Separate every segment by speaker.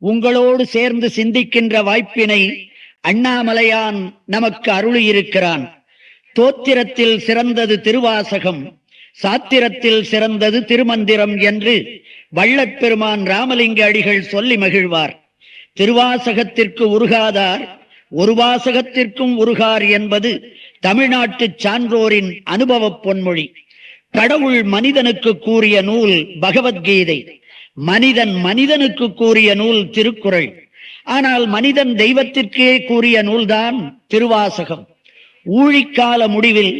Speaker 1: உங்களோடு சேர்ந்து சிந்திக்கின்ற வாய்ப்பினை அண்ணாமலையான் நமக்கு அருளியிருக்கிறான். தோத்திரத்தில் சிறந்தது திருவாசகம், சாத்திரத்தில் சிறந்தது திருமந்திரம் என்று வள்ளற்பெருமான் ராமலிங்க அடிகள் சொல்லி மகிழ்வார். திருவாசகத்திற்கு உருகாதார் ஒரு வாசகத்திற்கும் உருகார் என்பது தமிழ்நாட்டு சான்றோரின் அனுபவ பொன்மொழி. கடவுள் மனிதனுக்கு கூறிய நூல் பகவத்கீதை, மனிதன் மனிதனுக்கு கூறிய நூல் திருக்குறள். ஆனால் மனிதன் தெய்வத்திற்கே கூறிய நூல்தான் திருவாசகம். ஊழிக்கால முடிவில்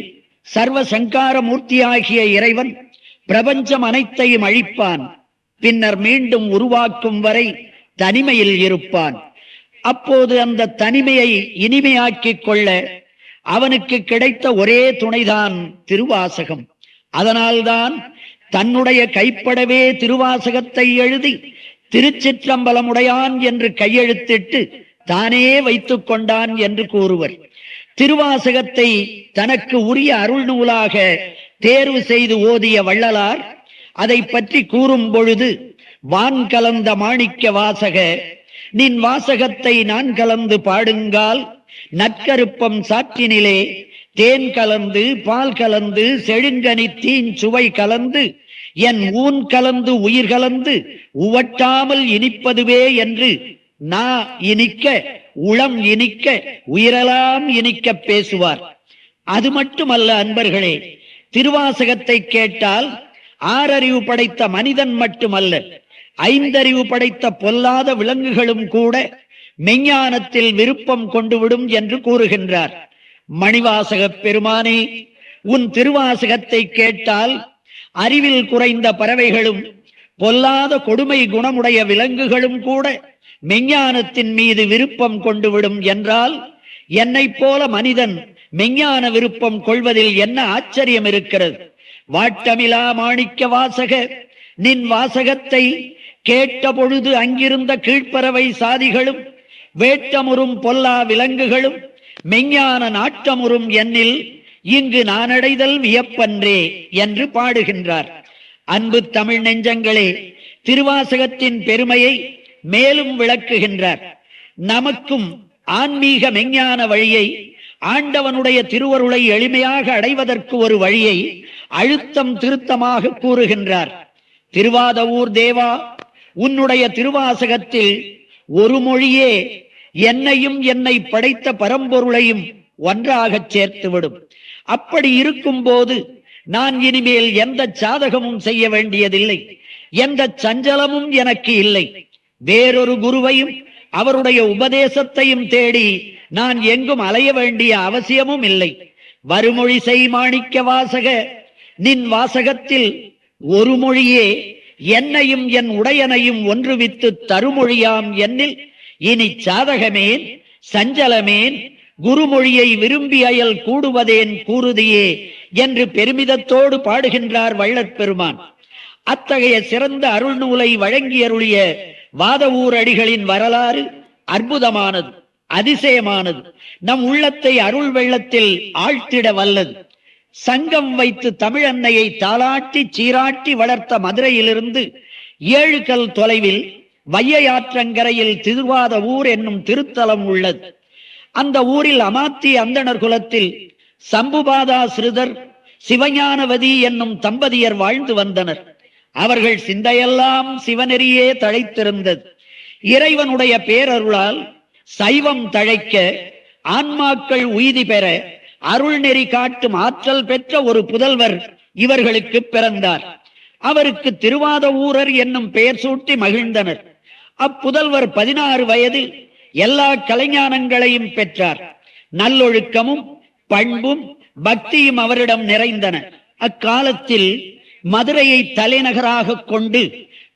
Speaker 1: சர்வ சங்கார மூர்த்தியாகிய இறைவன் பிரபஞ்சம் அனைத்தையும் அழிப்பான். பின்னர் மீண்டும் உருவாக்கும் வரை தனிமையில் இருப்பான். அப்போது அந்த தனிமையை இனிமையாக்கிக் கொள்ள அவனுக்கு கிடைத்த ஒரே துணைதான் திருவாசகம். அதனால்தான் தன்னுடைய கைப்படவே திருவாசகத்தை எழுதி திருச்சிற்றம்பலமுடையான் என்று கையெழுத்திட்டு தானே வைத்துக் கொண்டான் என்று கூறுவர். திருவாசகத்தை தனக்கு உரிய அருள் நூலாக தேர்வு செய்து ஓதிய வள்ளலார் அதை பற்றி கூறும் பொழுது, வான் கலந்த மாணிக்க வாசக நின் வாசகத்தை நான் கலந்து பாடுங்கால், நற்கருப்பம் சாற்றினிலே தேன் கலந்து பால் கலந்து செழுங்கனி தீன் சுவை கலந்து என் ஊன் கலந்து உயிர் கலந்து உவட்டாமல் இனிப்பதுவே என்று நா இனிக்க உளம் இனிக்க உயிரெல்லாம் இனிக்க பேசுவார். அது மட்டுமல்ல அன்பர்களே, திருவாசகத்தை கேட்டால் ஆறறிவு படைத்த மனிதன் மட்டுமல்ல, ஐந்தறிவு படைத்த பொல்லாத விலங்குகளும் கூட மெஞ்ஞானத்தில் விருப்பம் கொண்டுவிடும் என்று கூறுகின்றார். மணிவாசக பெருமானே, உன் திருவாசகத்தை கேட்டால் அறிவில் குறைந்த பறவைகளும் பொல்லாத கொடுமை குணமுடைய விலங்குகளும் கூட மெஞ்ஞானத்தின் மீது விருப்பம் கொண்டுவிடும் என்றால், என்னை போல மனிதன் மெஞ்ஞான விருப்பம் கொள்வதில் என்ன ஆச்சரியம் இருக்கிறது? வாட்டமிலா மாணிக்க வாசக நின் வாசகத்தை கேட்ட பொழுது அங்கிருந்த கீழ்ப்பறவை சாதிகளும் வேட்டமுறும் பொல்லா விலங்குகளும் மெஞ்ஞான நாட்டமுறும் என்னில் இங்கு நானடைதல் வியப்பன்றே என்று பாடுகின்றார். அன்பு தமிழ் நெஞ்சங்களே, திருவாசகத்தின் பெருமையை மேலும் விளக்குகின்றார். நமக்கும் ஆன்மீக மெஞ்ஞான வழியை, ஆண்டவனுடைய திருவருளை எளிமையாக அடைவதற்கு ஒரு வழியை அழுத்தம் திருத்தமாக கூறுகின்றார். திருவாதவூர் தேவா, உன்னுடைய திருவாசகத்தில் ஒரு மொழியே என்னையும் என்னை படைத்த பரம்பொருளையும் ஒன்றாகச் சேர்த்துவிடும். அப்படி இருக்கும் போது நான் இனிமேல் எந்த சாதகமும் செய்ய வேண்டியதில்லை, எந்த சஞ்சலமும் எனக்கு இல்லை. வேறொரு குருவையும் அவருடைய உபதேசத்தையும் தேடி நான் எங்கும் அலைய வேண்டிய அவசியமும் இல்லை. வருமொழி செய் மாணிக்க வாசக நின் வாசகத்தில் ஒரு மொழியே என்னையும் என் உடையனையும் ஒன்றுவித்து தருமொழியாம் என்னில் இனி சாதகமேன் சஞ்சலமேன், குருமொழியை விரும்பி அயல் கூடுவதேன் கூறுதியே என்று பெருமிதத்தோடு பாடுகின்றார் வள்ளற்பெருமான். அத்தகைய சிறந்த அருள் நூலை வழங்கி அருளிய வாதவூர் அடிகளின் வரலாறு அற்புதமானது, அதிசயமானது, நம் உள்ளத்தை அருள் வெள்ளத்தில் ஆழ்த்திட வல்லது. சங்கம் வைத்து தமிழன்னையை தாளாட்டி சீராட்டி வளர்த்த மதுரையிலிருந்து 7 கல் தொலைவில் வையாற்றங்கரையில் திருவாதவூர் என்னும் திருத்தலம் உள்ளது. அந்த ஊரில் அமாத்தி அந்தணர் குலத்தில் சம்புபாதா ஸ்ருதர் சிவஞானவதி என்னும் தம்பதியர் வாழ்ந்து வந்தனர். அவர்கள் சிந்தையெல்லாம் சிவநெறியே தழைத்திருந்தது. இறைவனுடைய பேரருளால் சைவம் தழைக்க, ஆன்மாக்கள் உய்தி பெற அருள் நெறி காட்டும் ஆற்றல் பெற்ற ஒரு புதல்வர் இவர்களுக்கு பிறந்தார். அவருக்கு திருவாதவூரர் என்னும் பெயர் சூட்டி மகிழ்ந்தனர். அப்புதல்வர் 16 வயதில் எல்லா கலைஞானங்களையும் பெற்றார். நல்லொழுக்கமும் பண்பும் பக்தியும் அவரிடம் நிறைந்தன. அக்காலத்தில் மதுரையை தலைநகராக கொண்டு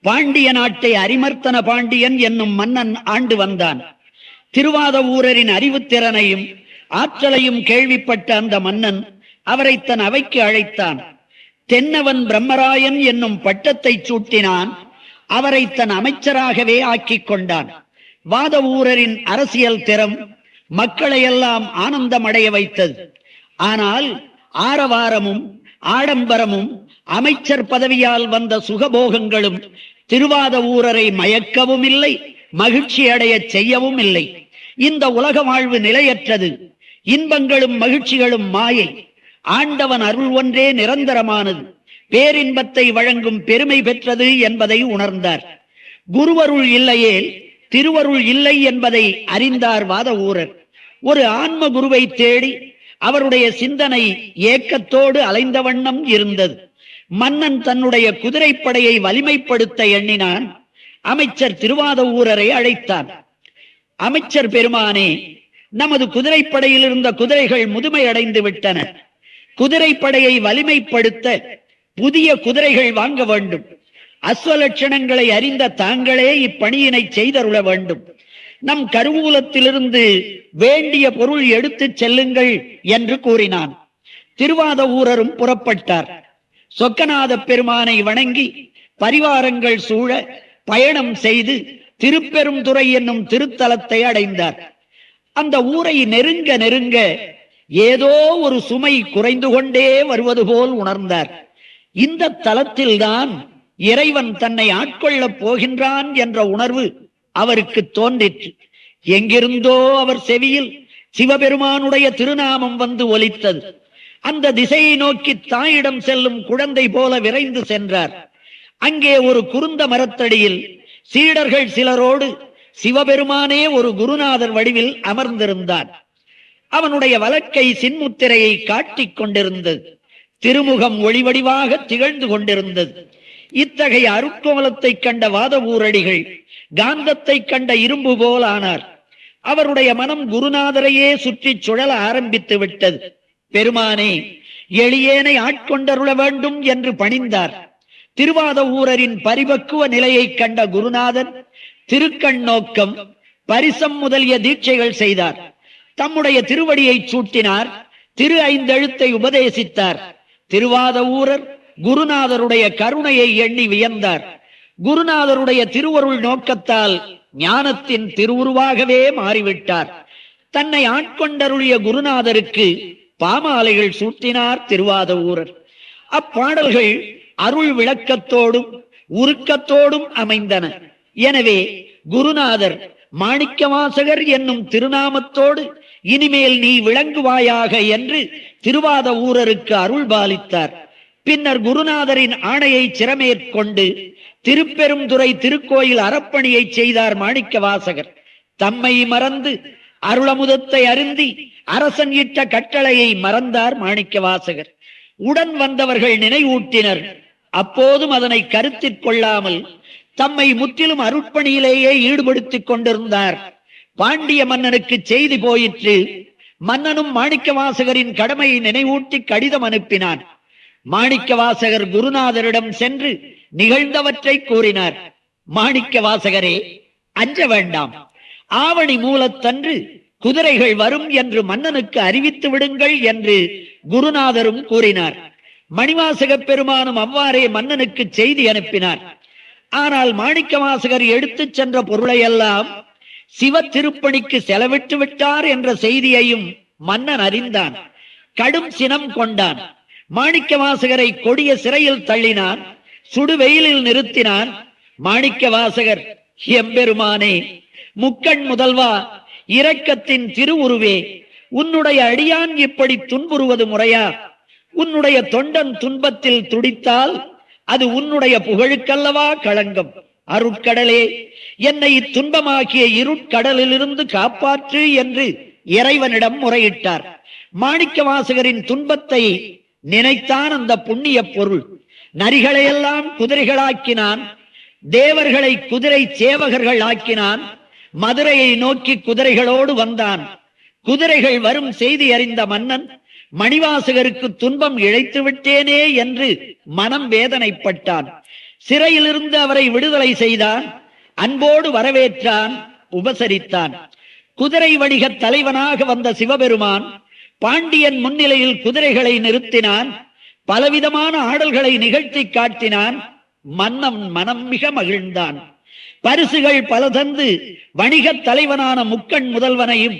Speaker 1: பாண்டிய நாட்டை அரிமர்த்தன பாண்டியன் என்னும் மன்னன் ஆண்டு வந்தான். திருவாதவூரரின் அறிவுத்திறனையும் ஆற்றலையும் கேள்விப்பட்ட அந்த மன்னன் அவரை தன் அவைக்கு அழைத்தான். தென்னவன் பிரம்மராயன் என்னும் பட்டத்தை சூட்டினான். அவரை தன் அமைச்சராகவே ஆக்கிக் கொண்டான். வாதவூரரின் அரசியல் திறம் மக்களையெல்லாம் ஆனந்தம் அடைய வைத்தது. ஆனால் ஆரவாரமும் ஆடம்பரமும் அமைச்சர் பதவியால் வந்த சுகபோகங்களும் திருவாதவூரரை மயக்கவும் இல்லை, மகிழ்ச்சி அடைய செய்யவும் இல்லை. இந்த உலக வாழ்வு நிலையற்றது. இன்பங்களும் மகிழ்ச்சிகளும் மாயை. ஆண்டவன் அருள் ஒன்றே நிரந்தரமானது, பேரின்பத்தை வழங்கும் பெருமை பெற்றது என்பதை உணர்ந்தார். குருவருள் இல்லையே திருவருள் இல்லை என்பதை அறிந்தார் வாத ஊரர். ஒரு ஆன்ம குருவை தேடி அவருடைய சிந்தனை ஏக்கத்தோடு அலைந்த வண்ணம் இருந்தது. மன்னன் தன்னுடைய குதிரைப்படையை வலிமைப்படுத்த எண்ணினான். அமைச்சர் திருவாத ஊரரை அழைத்தான். அமைச்சர் பெருமானே, நமது குதிரைப்படையில் இருந்த குதிரைகள் முதுமை அடைந்து விட்டன. குதிரைப்படையை வலிமைப்படுத்த புதிய குதிரைகள் வாங்க வேண்டும். அஸ்வலட்சணங்களை அறிந்த தாங்களே இப்பணியினை செய்தருள வேண்டும். நம் கருவூலத்திலிருந்து வேண்டிய பொருள் எடுத்துச் செல்லுங்கள் என்று கூறினான். திருவாத ஊரரும் புறப்பட்டார். சொக்கநாத பெருமானை வணங்கி பரிவாரங்கள் சூழ பயணம் செய்து திருப்பெருந்துறை என்னும் திருத்தலத்தை அடைந்தார். அந்த ஊரை நெருங்க நெருங்க ஏதோ ஒரு சுமை குறைந்து கொண்டே வருவது போல் உணர்ந்தார். இந்த தலத்தில்தான் இறைவன் தன்னை ஆட்கொள்ளப் போகின்றான் என்ற உணர்வு அவருக்கு தோன்றிற்று. எங்கிருந்தோ அவர் செவியில் சிவபெருமானுடைய திருநாமம் வந்து ஒலித்தது. அந்த திசையை நோக்கி தாயிடம் செல்லும் குழந்தை போல விரைந்து சென்றார். அங்கே ஒரு குருந்த மரத்தடியில் சீடர்கள் சிலரோடு சிவபெருமானே ஒரு குருநாதர் வடிவில் அமர்ந்திருந்தான். அவனுடைய வலக்கை சின்முத்திரையை காட்டிக் கொண்டிருந்தது. திருமுகம் ஒளிவடிவாக திகழ்ந்து கொண்டிருந்தது. இத்தகைய அருட்கோலத்தை கண்ட வாத ஊரடிகள் காந்தத்தை கண்ட இரும்பு போல் ஆனார். அவருடைய மனம் குருநாதரையே சுற்றி சுழல ஆரம்பித்து விட்டது. பெருமானே, எளியேனை ஆட்கொண்டருள வேண்டும் என்று பணிந்தார். திருவாத ஊரரின் பரிபக்குவ நிலையை கண்ட குருநாதன் திருக்கண் நோக்கம், பரிசம் முதலிய தீட்சைகள் செய்தார். தம்முடைய திருவடியை சூட்டினார். திரு ஐந்தெழுத்தை உபதேசித்தார். திருவாத ஊரர் குருநாதருடைய கருணையை எண்ணி வியந்தார். குருநாதருடைய திருவருள் நோக்கத்தால் ஞானத்தின் திருவுருவாகவே மாறிவிட்டார். தன்னை ஆட்கொண்டருளிய குருநாதருக்கு பாமாலைகள் சூட்டினார் திருவாத ஊரர். அப்பாடல்கள் அருள் விளக்கத்தோடும் உருக்கத்தோடும் அமைந்தன. எனவே குருநாதர் மாணிக்கவாசகர் என்னும் திருநாமத்தோடு இனிமேல் நீ விளங்குவாயாக என்று திருவாத ஊரருக்கு அருள் பாலித்தார். பின்னர் குருநாதரின் ஆணையை சிரமேற்கொண்டு திருப்பெருந்துறை திருக்கோயில் அறப்பணியை செய்தார் மாணிக்கவாசகர். தம்மை மறந்து அருளமுதத்தை அருந்தி அரசன் இட்ட கட்டளையை மறந்தார் மாணிக்கவாசகர். உடன் வந்தவர்கள் நினைவூட்டினர். அப்போதும் அதனை கருத்தில் கொள்ளாமல் தம்மை முற்றிலும் அருட்பணியிலேயே ஈடுபடுத்திக் கொண்டிருந்தார். பாண்டிய மன்னனுக்கு செய்தி போயிற்று. மன்னனும் மாணிக்கவாசகரின் கடமையை நினைவூட்டி கடிதம் அனுப்பினான். மாணிக்கவாசகர் குருநாதரிடம் சென்று நிகழ்ந்தவற்றை கூறினார். மாணிக்கவாசகரே, அஞ்ச வேண்டாம். ஆவணி மூலத்தன்று குதிரைகள் வரும் என்று மன்னனுக்கு அறிவித்து விடுங்கள் என்று குருநாதரும் கூறினார். மணிவாசக பெருமானும் அவ்வாறே மன்னனுக்கு செய்தி அனுப்பினார். ஆனால் மாணிக்கவாசகர் எடுத்துச் சென்ற பொருளையெல்லாம் சிவ திருப்பணிக்கு செலவிட்டு விட்டார் என்ற செய்தியையும் மன்னன் அறிந்தான். கடும் சினம் கொண்டான். மாணிக்கவாசகரை கொடிய சிறையில் தள்ளினான். சுடுவெயிலில் நிறுத்தினான். மாணிக்கவாசகர், எம்பெருமானே, முக்கண் முதல்வா, இரக்கத்தின் திருவுருவே, உன்னுடைய அடியான் இப்படி துன்புறுவது முறையா? உன்னுடைய தொண்டன் துன்பத்தில் துடித்தால் அது உன்னுடைய புகழுக்கல்லவா களங்கம். அருட்கடலே, என்னை துன்பமாக்கிய இருட்கடலிலிருந்து காப்பாற்று என்று இறைவனிடம் முறையிட்டார். மாணிக்கவாசகரின் துன்பத்தை நினைத்தான் அந்த புண்ணிய பொருள். நரிகளையெல்லாம் குதிரைகளாக்கினான். தேவர்களை குதிரை சேவகர்கள் ஆக்கினான். மதுரையை நோக்கி குதிரைகளோடு வந்தான். குதிரைகள் வரும் செய்தி அறிந்த மன்னன் மணிவாசகருக்கு துன்பம் இழைத்து விட்டேனே என்று மனம் வேதனைப்பட்டான். சிறையிலிருந்து அவரை விடுதலை செய்தான். அன்போடு வரவேற்றான், உபசரித்தான். குதிரை வணிக தலைவனாக வந்த சிவபெருமான் பாண்டியன் முன்னிலையில் குதிரைகளை நிறுத்தினான். பலவிதமான ஆடல்களை நிகழ்த்தி காட்டினான். மன்னன் மனம் மிக மகிழ்ந்தான். பரிசுகள் பல தந்து வணிக தலைவனான முக்கண் முதல்வனையும்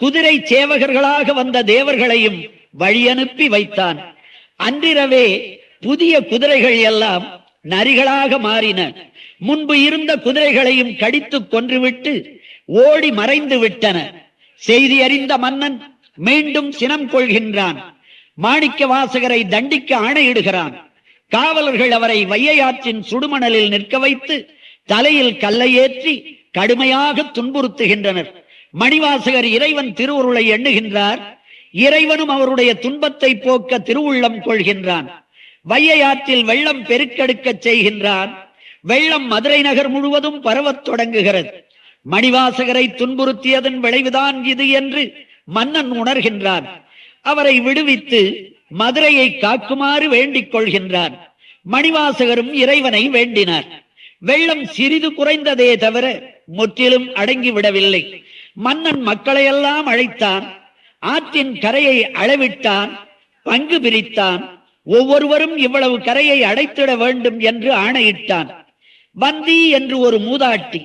Speaker 1: குதிரை சேவகர்களாக வந்த தேவர்களையும் வழியனுப்பி வைத்தான். அன்றிரவே புதிய குதிரைகள் எல்லாம் நரிகளாக மாறின. முன்பு இருந்த குதிரைகளையும் கடித்து கொன்றுவிட்டு ஓடி மறைந்து விட்டன. செய்தி அறிந்த மன்னன் மீண்டும் சினம் கொள்கின்றான். மாணிக்க வாசகரை தண்டிக்க ஆணையிடுகிறான். காவலர்கள் அவரை வையையாற்றின் சுடுமணலில் நிற்க வைத்து தலையில் கல்லை ஏற்றி கடுமையாக துன்புறுத்துகின்றனர். மணிவாசகர் இறைவன் திருவுருளை எண்ணுகின்றார். இறைவனும் அவருடைய துன்பத்தை போக்க திருவுள்ளம் கொள்கின்றான். வையையாற்றில் வெள்ளம் பெருக்கெடுக்க செய்கின்றான். வெள்ளம் மதுரை நகர் முழுவதும் பரவத் தொடங்குகிறது. மணிவாசகரை துன்புறுத்தியதன் விளைவுதான் இது என்று மன்னன் உணர்கின்றான். அவரை விடுவித்து மதுரையை காக்குமாறு வேண்டிக் கொள்கின்றான். மணிவாசகரும் இறைவனை வேண்டினார். வெள்ளம் சிறிது குறைந்ததே தவிர முற்றிலும் அடங்கிவிடவில்லை. மன்னன் மக்களையெல்லாம் அழைத்தான். ஆற்றின் கரையை அளவிட்டான், பங்கு பிரித்தான். ஒவ்வொருவரும் இவ்வளவு கரையை அடைத்திட வேண்டும் என்று ஆணையிட்டான். வந்தி என்று ஒரு மூதாட்டி,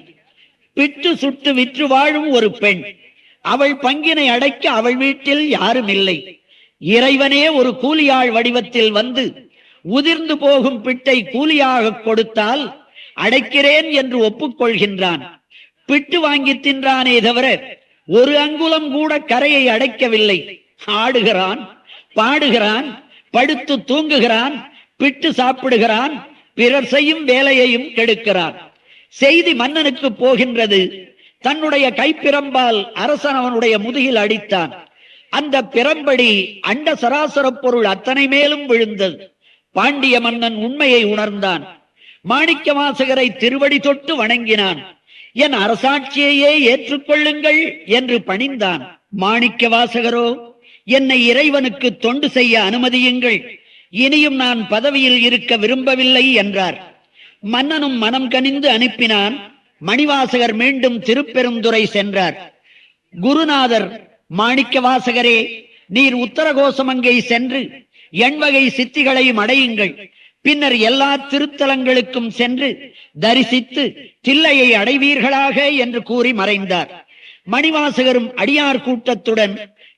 Speaker 1: பிட்டு சுட்டு விற்று வாழும் ஒரு பெண், அவள் பங்கினை அடைக்க அவள் வீட்டில் யாரும் இல்லை. இறைவனே ஒரு கூலியாள் வடிவத்தில் வந்து உதிர்ந்து போகும் பிட்டை கூலியாக கொடுத்தால் அடைக்கிறேன் என்று ஒப்புக்கொள்கின்றான். பிட்டு வாங்கி தின்றானே தவிர ஒரு அங்குலம் கூட கரையை அடைக்கவில்லை. ஆடுகிறான், பாடுகிறான், படுத்து தூங்குகிறான், பிட்டு சாப்பிடுகிறான், பிறர் செய்யும் வேலையையும் கெடுக்கிறான். செய்தி மன்னனுக்கு போகின்றது. தன்னுடைய கைப்பிரம்பால் அரசன் அவனுடைய முதுகில் அடித்தான். அந்த பிரம்படி அண்ட சராசர பொருள் அத்தனை மேலும் விழுந்தது. பாண்டிய மன்னன் உண்மையை உணர்ந்தான். மாணிக்க வாசகரை திருவடி தொட்டு வணங்கினான். என் அரசாட்சியையே ஏற்றுக்கொள்ளுங்கள் என்று பணிந்தான். மாணிக்க வாசகரோ, என்னை இறைவனுக்கு தொண்டு செய்ய அனுமதியுங்கள், இனியும் நான் பதவியில் இருக்க விரும்பவில்லை என்றார். மன்னனும் மனம் கனிந்து அனுப்பினான். மணிவாசகர் மீண்டும் திருப்பெருந்துறை சென்றார். குருநாதர், மாணிக்க வாசகரே, நீர் உத்தரகோசமங்கை சென்று எண்வகை சித்திகளையும் அடையுங்கள். பின்னர் எல்லா திருத்தலங்களுக்கும் சென்று தரிசித்து தில்லையை அடைவீர்களாக என்று கூறி மறைந்தார். மணிவாசகரும் அடியார் கூட்டத்துடன்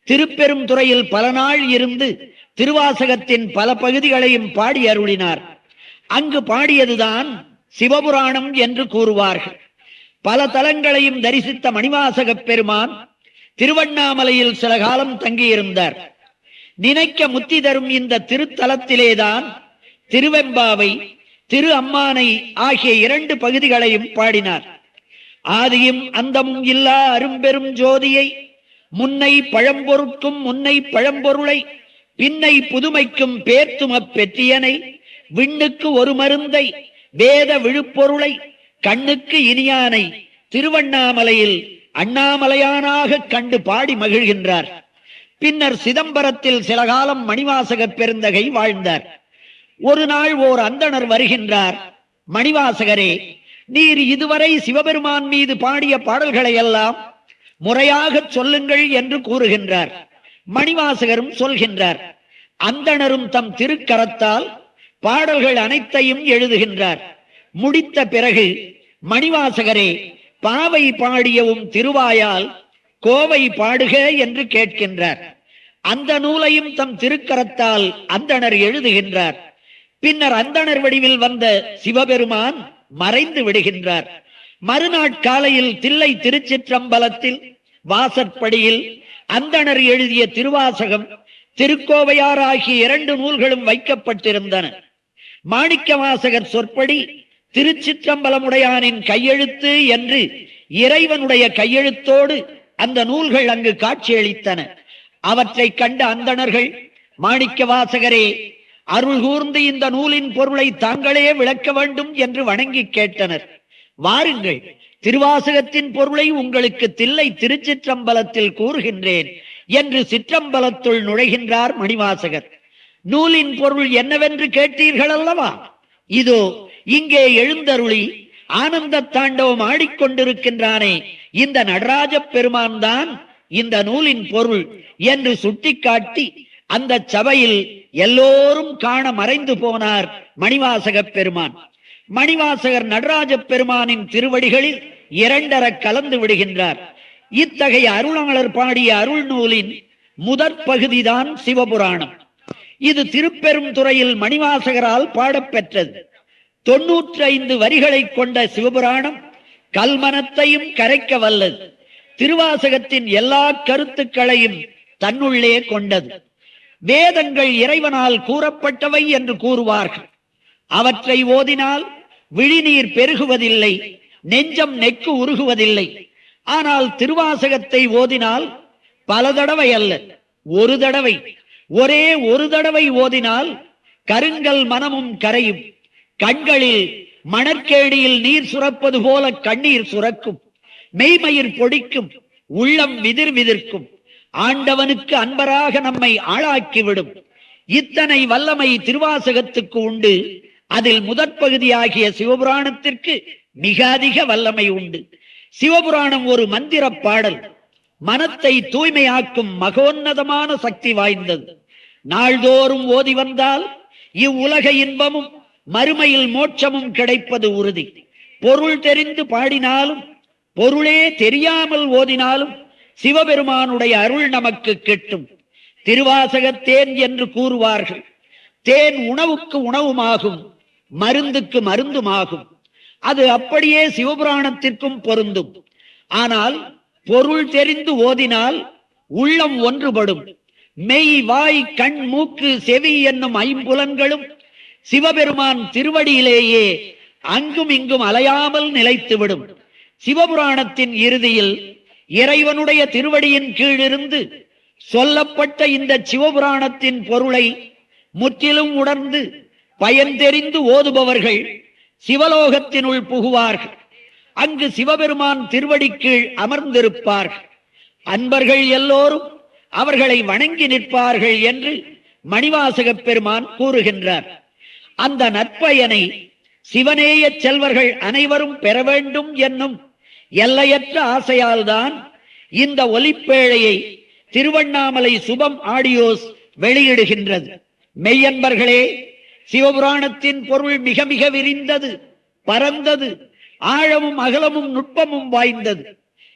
Speaker 1: திருப்பெரும் துறையில் பல நாள் இருந்து திருவாசகத்தின் பல பகுதிகளையும் பாடி அருளினார். அங்கு பாடியதுதான் சிவபுராணம் என்று கூறுவார்கள். பல தலங்களையும் தரிசித்த மணிவாசக பெருமான் திருவண்ணாமலையில் சில காலம் தங்கியிருந்தார். நினைக்க முத்தி தரும் இந்த திருத்தலத்திலேதான் திருவெம்பாவை, திரு அம்மானை ஆகிய 2 பகுதிகளையும் பாடினார். ஆதியும் அந்தமும் இல்லா அரும்பெரும் ஜோதியை, முன்னை பழம்பொருட்கும் முன்னை பழம்பொருளை, பின்னை புதுமைக்கும் பேர்த்தும பெற்றியனை, விண்ணுக்கு ஒரு மருந்தை, வேத விழுப்பொருளை, கண்ணுக்கு இனியானை திருவண்ணாமலையில் அண்ணாமலையானாக கண்டு பாடி மகிழ்கின்றார். பின்னர் சிதம்பரத்தில் சில காலம் மணிவாசக பெருந்தகை வாழ்ந்தார். ஒரு நாள் ஓர் அந்தணர் வருகின்றார். மணிவாசகரே, நீர் இதுவரை சிவபெருமான் மீது பாடிய பாடல்களை எல்லாம் முறையாக சொல்லுங்கள் என்று கூறுகின்றார். மணிவாசகரும் சொல்கின்றார். அந்தணரும் தம் திருக்கரத்தால் பாடல்கள் அனைத்தையும் எழுதுகின்றார். முடித்த பிறகு, மணிவாசகரே, பாவை பாடியவும் திருவாயால் கோவை பாடுக என்று கேட்கின்றார். அந்த நூலையும் தம் திருக்கரத்தால் அந்தணர் எழுதுகின்றார். பின்னர் அந்தணர் வடிவில் வந்த சிவபெருமான் மறைந்து விடுகின்றார். மறுநாட்காலையில் தில்லை திருச்சிற்றம்பலத்தில் வாசற்படியில் அந்தணர் எழுதிய திருவாசகம், திருக்கோவையார் ஆகிய 2 நூல்களும் வைக்கப்பட்டிருந்தன. மாணிக்க வாசகர் சொற்படி திருச்சிற்றம்பலமுடையானின் கையெழுத்து என்று இறைவனுடைய கையெழுத்தோடு அந்த நூல்கள் அங்கு காட்சியளித்தன. அவற்றை கண்ட அந்தணர்கள், மாணிக்க வாசகரே, அருள் கூர்ந்து இந்த நூலின் பொருளை தாங்களே விளக்க வேண்டும் என்று வணங்கி கேட்டனர். வாருங்கள், திருவாசகத்தின் பொருளை உங்களுக்கு தில்லை திருச்சிற்றம்பலத்தில் கூறுகின்றேன் என்று சிற்றம்பலத்துள் நுழைகின்றார் மணிவாசகர். நூலின் பொருள் என்னவென்று கேட்டீர்கள் அல்லவா? இதோ இங்கே எழுந்தருளி ஆனந்த தாண்டவம் ஆடிக்கொண்டிருக்கின்றானே, இந்த நடராஜ பெருமான் தான் இந்த நூலின் பொருள் என்று சுட்டிக்காட்டி அந்த சபையில் எல்லோரும் காண மறைந்து போனார் மணிவாசக பெருமான். மணிவாசகர் நடராஜ பெருமானின் திருவடிகளில் 2 கலந்து விடுகின்றார். இத்தகைய அருளாளர் பாடிய அருள் நூலின் முதற் பகுதிதான் சிவபுராணம். இது திருப்பெரும் துறையில் மணிவாசகரால் பாடப்பெற்றது. 95 வரிகளை கொண்ட சிவபுராணம் கல்மனத்தையும் கரைக்க வல்லது. திருவாசகத்தின் எல்லா கருத்துக்களையும் தன்னுள்ளே கொண்டது. வேதங்கள் இறைவனால் கூறப்பட்டவை என்று கூறுவார்கள். அவற்றை ஓதினால் விழிநீர் பெருகுவதில்லை, நெஞ்சம் நெக்கு உருகுவதில்லை. ஆனால் திருவாசகத்தை ஓதினால் பல தடவை அல்ல, ஒரு தடவை, ஒரே ஒரு தடவை ஓதினால் கருங்கல் மனமும் கரையும். கண்களில் மணற்கேடியில் நீர் சுரப்பது போல கண்ணீர் சுரக்கும், மெய்மயிர் பொடிக்கும், உள்ளம் விதிர் விதிர்க்கும். ஆண்டவனுக்கு அன்பராக நம்மை ஆளாக்கிவிடும். இத்தனை வல்லமை திருவாசகத்துக்கு உண்டு. அதில் முதற் பகுதியாகிய சிவபுராணத்திற்கு மிக அதிக வல்லமை உண்டு. சிவபுராணம் ஒரு மந்திர பாடல், மனத்தை தூய்மையாக்கும் மகோன்னதமான சக்தி வாய்ந்தது. நாள்தோறும் ஓதி வந்தால் இவ்வுலக இன்பமும் மறுமையில் மோட்சமும் கிடைப்பது உறுதி. பொருள் தெரிந்து பாடினாலும் பொருளே தெரியாமல் ஓதினாலும் சிவபெருமானுடைய அருள் நமக்கு கிட்டும். திருவாசகத்தேன் என்று கூறுவார்கள். தேன் உணவுக்கு உணவுமாகும், மருந்துக்கு மருந்துமாகும். அது அப்படியே சிவபுராணத்திற்கும் பொருந்தும். ஆனால் பொருள் தெரிந்து ஓதினால் உள்ளம் ஒன்றுபடும். மெய், வாய், கண், மூக்கு, செவி என்னும் ஐம்புலன்களும் சிவபெருமான் திருவடியிலேயே அங்கும் இங்கும் அலையாமல் நிலைத்துவிடும். சிவபுராணத்தின் இறுதியில் இறைவனுடைய திருவடியின் கீழிருந்து சொல்லப்பட்ட இந்த சிவபுராணத்தின் பொருளை முற்றிலும் உணர்ந்து பயன் தெரிந்து ஓதுபவர்கள் சிவலோகத்தினுள் புகுவார்கள். அங்கு சிவபெருமான் திருவடி கீழ் அமர்ந்திருப்பார்கள். அன்பர்கள் எல்லோரும் அவர்களை வணங்கி நிற்பார்கள் என்று மணிவாசகப் பெருமான் கூறுகின்றார். அந்த நற்பயனை சிவநேய செல்வர்கள் அனைவரும் பெற வேண்டும் என்னும் எல்லையற்ற ஆசையால் தான் இந்த ஒலிப்பேழையை திருவண்ணாமலை சுபம் ஆடியோஸ் வெளியிடுகின்றது. மெய்யன்பர்களே, சிவபுராணத்தின் பொருள் மிக மிக விரிந்தது, பரந்தது, ஆழமும் அகலமும் நுட்பமும் வாய்ந்தது.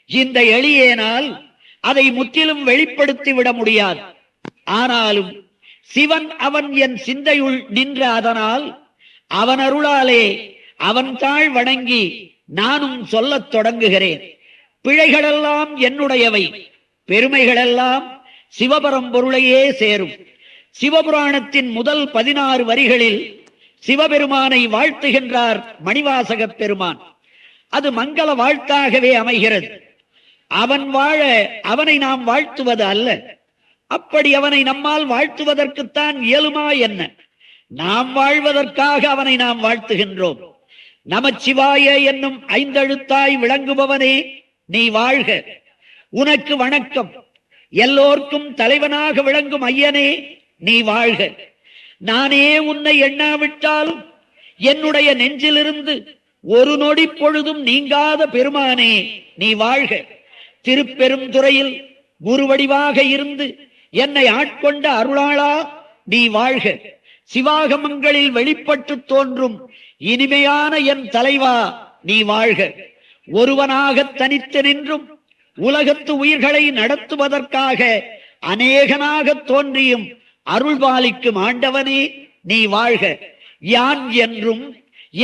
Speaker 1: இந்த எளியேனால் அதை முற்றிலும் வெளிப்படுத்தி விட முடியாது. ஆனாலும் சிவன் அவன் என் சிந்தையுள் நின்ற அதனால் அவன் அருளாலே அவன் தாழ் வணங்கி நானும் சொல்லத் தொடங்குகிறேன். பிழைகளெல்லாம் என்னுடையவை, பெருமைகளெல்லாம் சிவபரம்பொருளையே சேரும். சிவபுராணத்தின் முதல் 16 வரிகளில் சிவபெருமானை வாழ்த்துகின்றார் மணிவாசகப் பெருமான். அது மங்கள வாழ்த்தாகவே அமைகிறது. அவன் வாழ அவனை நாம் வாழ்த்துவது அல்ல. அப்படி அவனை நம்மால் வாழ்த்துவதற்குத்தான் இயலுமா என்ன? நாம் வாழ்வதற்காக அவனை நாம் வாழ்த்துகின்றோம். நமச்சிவாய என்னும் 5 எழுத்தாய் விளங்குபவனே, நீ வாழ்க, உனக்கு வணக்கம். எல்லோர்க்கும் தலைவனாக விளங்கும் ஐயனே, நீ வாழ்க. நானே உன்னை எண்ணாவிட்டாலும் என்னுடைய நெஞ்சிலிருந்து ஒரு நொடி பொழுதும் நீங்காத பெருமானே, நீ வாழ்க. திருப்பெருந்துறையில் குருவடிவாக இருந்து என்னை ஆட்கொண்ட அருளாளா, நீ வாழ்க. சிவாகமங்களில் வெளிப்பட்டு தோன்றும் இனிமையான என் தலைவா, நீ வாழ்க. ஒருவனாக தனித்து நின்றும் உலகத்து உயிர்களை நடத்துவதற்காக அநேகனாக தோன்றியும் அருள்பாலிக்கும் ஆண்டவனே, நீ வாழ்க. யான் என்றும்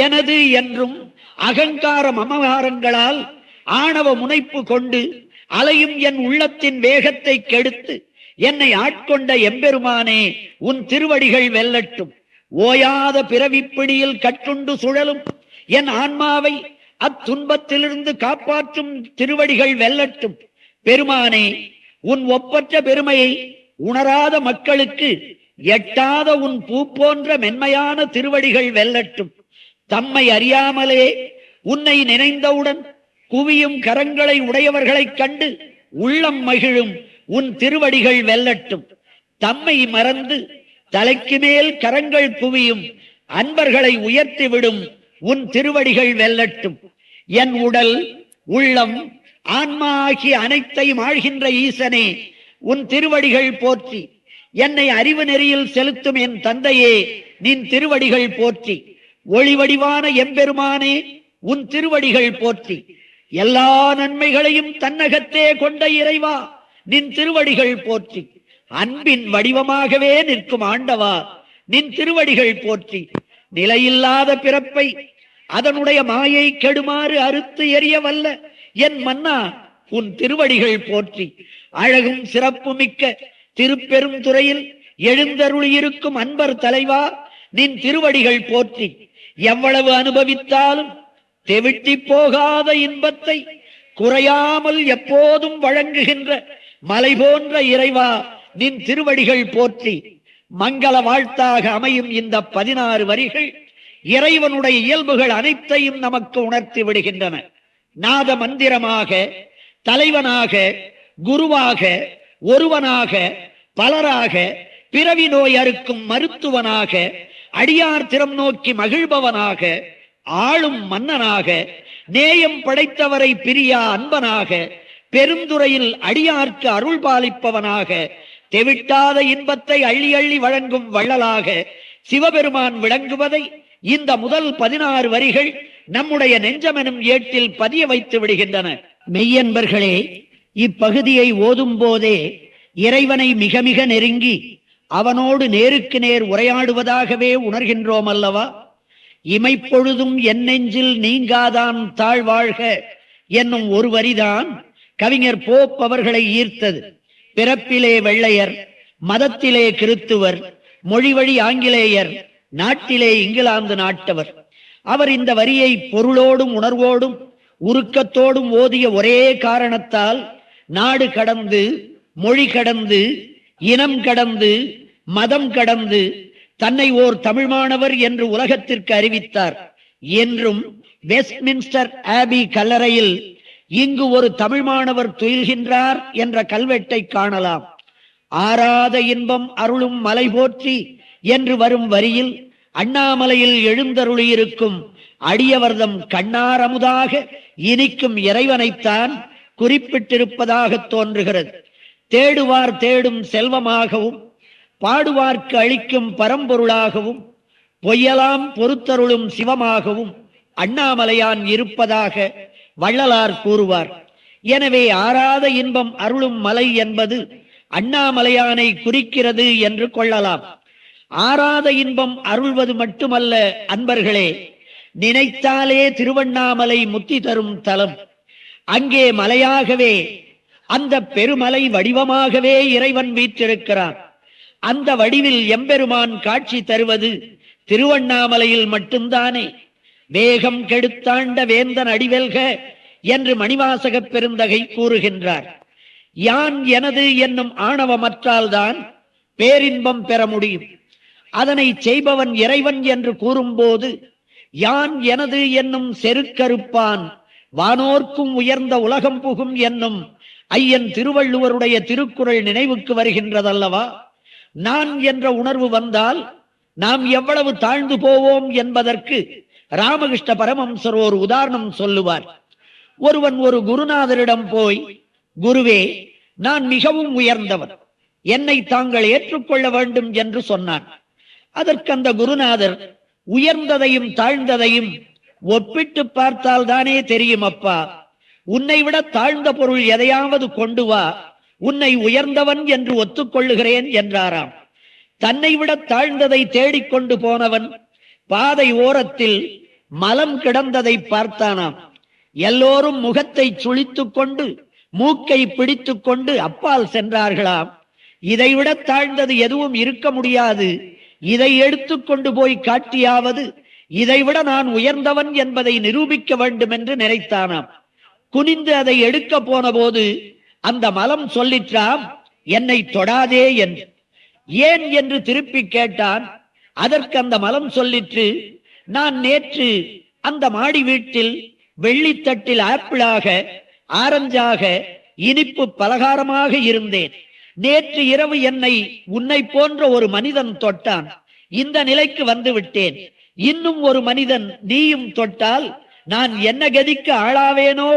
Speaker 1: எனது என்றும் அகங்கார மமகாரங்களால் ஆணவ முனைப்பு கொண்டு அலையும் என் உள்ளத்தின் வேகத்தை கெடுத்து என்னை ஆட்கொண்ட எம்பெருமானே, உன் திருவடிகள் வெல்லட்டும். ஓயாத பிறவிப்பிடியில் கட்டுண்டு சுழலும் என் ஆன்மாவை அத்துன்பத்திலிருந்து காப்பாற்றும் திருவடிகள் வெல்லட்டும். பெருமானே, உன் ஒப்பற்ற பெருமையை உணராத மக்களுக்கு எட்டாத உன் பூ போன்ற மென்மையான திருவடிகள் வெல்லட்டும். தம்மை அறியாமலே உன்னை நினைந்தவுடன் குவியும் கரங்களை உடையவர்களைக் கண்டு உள்ளம் மகிழும் உன் திருவடிகள் வெல்லட்டும். தம்மை மறந்து தலைக்கு மேல் கரங்கள் குவியும் அன்பர்களை உயர்த்திவிடும் உன் திருவடிகள் வெல்லட்டும். என் உடல், உள்ளம், ஆன்மா ஆகிய அனைத்தையும் ஆழ்கின்ற ஈசனே, உன் திருவடிகள் போற்றி. என்னை அறிவு நெறியில் செலுத்தும் என் தந்தையே, நின் திருவடிகள் போற்றி. ஒளிவடிவான எம்பெருமானே, உன் திருவடிகள் போற்றி. எல்லா நன்மைகளையும் தன்னகத்தே கொண்ட இறைவா, நின் திருவடிகள் போற்றி. அன்பின் வடிவமாகவே நிற்கும் ஆண்டவா, நின் திருவடிகள் போற்றி. நிலையில்லாத பிறப்பை அதனுடைய மாயை கெடுமாறு அறுத்து எறிய வல்ல என் மன்னா, உன் திருவடிகள் போற்றி. அழகும் சிறப்பு மிக்க திருப்பெரும் துறையில் எழுந்தருளியிருக்கும் அன்பர் தலைவா, நின் திருவடிகள் போற்றி. எவ்வளவு அனுபவித்தாலும் தெவிட்டி போகாத இன்பத்தை குறையாமல் எப்போதும் வழங்குகின்ற மலை போன்ற இறைவா, நின் திருவடிகள் போற்றி. மங்கள வாழ்த்தாக அமையும் இந்த 16 வரிகள் இறைவனுடைய இயல்புகள் அனைத்தையும் நமக்கு உணர்த்தி விடுகின்றன. நாத மந்திரமாக, தலைவனாக, குருவாக, ஒருவனாக, பலராக, பிறவி நோய் அறுக்கும் மருத்துவனாக, அடியார் திறம் நோக்கி மகிழ்பவனாக, ஆளும் மன்னனாக, நேயம் படைத்தவரை பிரியா அன்பனாக, பெருந்துறையில் அடியார்க்கு அருள் பாலிப்பவனாக, தெவிட்டாத இன்பத்தை அள்ளி அள்ளி வழங்கும் வள்ளலாக சிவபெருமான் விளங்குவதை இந்த முதல் 16 வரிகள் நம்முடைய நெஞ்சமெனும் ஏட்டில் பதிய வைத்து விடுகின்றன. மெய்யன்பர்களே, இப்பகுதியை ஓதும் போதே இறைவனை மிக மிக நெருங்கி அவனோடு நேருக்கு நேர் உரையாடுவதாகவே உணர்கின்றோம் அல்லவா? இமைப்பொழுதும் என் நெஞ்சில் நீங்காதான் தாழ்வாழ்க என்னும் ஒரு வரிதான் கவிஞர் போப் அவர்களை ஈர்த்தது. பிறப்பிலே வெள்ளையர், மதத்திலே கிறித்துவர், மொழி வழி ஆங்கிலேயர், நாட்டிலே இங்கிலாந்து நாட்டவர். அவர் இந்த வரியை பொருளோடும் உணர்வோடும் உருக்கத்தோடும் ஓதிய ஒரே காரணத்தால் நாடு கடந்து, மொழி கடந்து, இனம் கடந்து, மதம் கடந்து தன்னை ஓர் தமிழ்மானவர் என்று உலகத்திற்கு அறிவித்தார். என்றும் வெஸ்ட்மின்ஸ்டர் ஆபி கல்லறையில் இங்கு ஒரு தமிழ்மானவர் துயில்கின்றார் என்ற கல்வெட்டை காணலாம். ஆராத இன்பம் அருளும் மலை போற்றி என்று வரும் வரியில் அண்ணாமலையில் எழுந்தருளியிருக்கும் அடியவர்தம் கண்ணாரமுதாக இனிக்கும் இறைவனைத்தான் குறிப்பிட்டிருப்பதாக தோன்றுகிறது. தேடுவார் தேடும் செல்வமாகவும், பாடுவார்க்கு அளிக்கும் பரம்பொருளாகவும், பொய்யலாம் பொறுத்தருளும் சிவமாகவும் அண்ணாமலையான் இருப்பதாக வள்ளலார் கூறுவார். எனவே ஆராத இன்பம் அருளும் மலை என்பது அண்ணாமலையானை குறிக்கிறது என்று கொள்ளலாம். ஆராத இன்பம் அருள்வது மட்டுமல்ல அன்பர்களே, நினைத்தாலே திருவண்ணாமலை முத்தி தரும் தலம். அங்கே மலையாகவே, அந்த பெருமலை வடிவமாகவே இறைவன் வீற்றிருக்கிறான். அந்த வடிவில் எம்பெருமான் காட்சி தருவது திருவண்ணாமலையில் மட்டும்தானே. வேகம் கெடுத்தாண்ட வேந்தன் அடிவெல்க என்று மணிவாசக பெருந்தகை கூறுகின்றார். யான் எனது என்னும் ஆணவமற்றால்தான் பேரின்பம் பெற முடியும். அதனை செய்பவன் இறைவன் என்று கூறும்போது யான் எனது என்னும் செருக்கறுப்பான் வானோர்க்கும் உயர்ந்த உலகம் புகும் என்னும் ஐயன் திருவள்ளுவருடைய திருக்குறள் நினைவுக்கு வருகின்றதல்லவா? நான் என்ற உணர்வு வந்தால் நாம் எவ்வளவு தாழ்ந்து போவோம் என்பதற்கு ராமகிருஷ்ண பரமஹம்சர் ஒரு உதாரணம் சொல்லுவார். ஒருவன் ஒரு குருநாதரிடம் போய், குருவே, நான் மிகவும் உயர்ந்தவன், என்னை தாங்கள் ஏற்றுக்கொள்ள வேண்டும் என்று சொன்னான். அதற்கு அந்த குருநாதர், உயர்ந்ததையும் தாழ்ந்ததையும் ஒப்பிட்டு பார்த்தால் தானே தெரியும் அப்பா. உன்னை விட தாழ்ந்த பொருள் எதையாவது கொண்டு வா, உன்னை உயர்ந்தவன் என்று ஒத்துக்கொள்ளுகிறேன் என்றாராம். தன்னை விட தாழ்ந்ததை தேடிக்கொண்டு போனவன் பாதை ஓரத்தில் மலம் கிடந்ததை பார்த்தானாம். எல்லோரும் முகத்தை சுழித்துக் கொண்டு மூக்கை பிடித்துக் கொண்டு அப்பால் சென்றார்களாம். இதைவிட தாழ்ந்தது எதுவும் இருக்க முடியாது, இதை எடுத்துக்கொண்டு போய் காட்டியாவது இதைவிட நான் உயர்ந்தவன் என்பதை நிரூபிக்க வேண்டும் என்று நினைத்தானாம். குனிந்து அதை எடுக்க போன போது அந்த மலம் சொல்லிற்றாம், என்னை தொடாதே என்று. ஏன் என்று திருப்பி கேட்டான். அதற்கு அந்த மலம் சொல்லிற்று, நான் நேற்று அந்த மாடி வீட்டில் வெள்ளித்தட்டில் ஆப்பிளாக, ஆரஞ்சாக, இனிப்பு பலகாரமாக இருந்தேன். நேற்று இரவு என்னை உன்னை போன்ற ஒரு மனிதன் தொட்டான். இந்த நிலைக்கு வந்து விட்டேன். இன்னும் ஒரு மனிதன் நீயும் தொட்டால் நான் என்ன கதிக்கு ஆளாவேனோ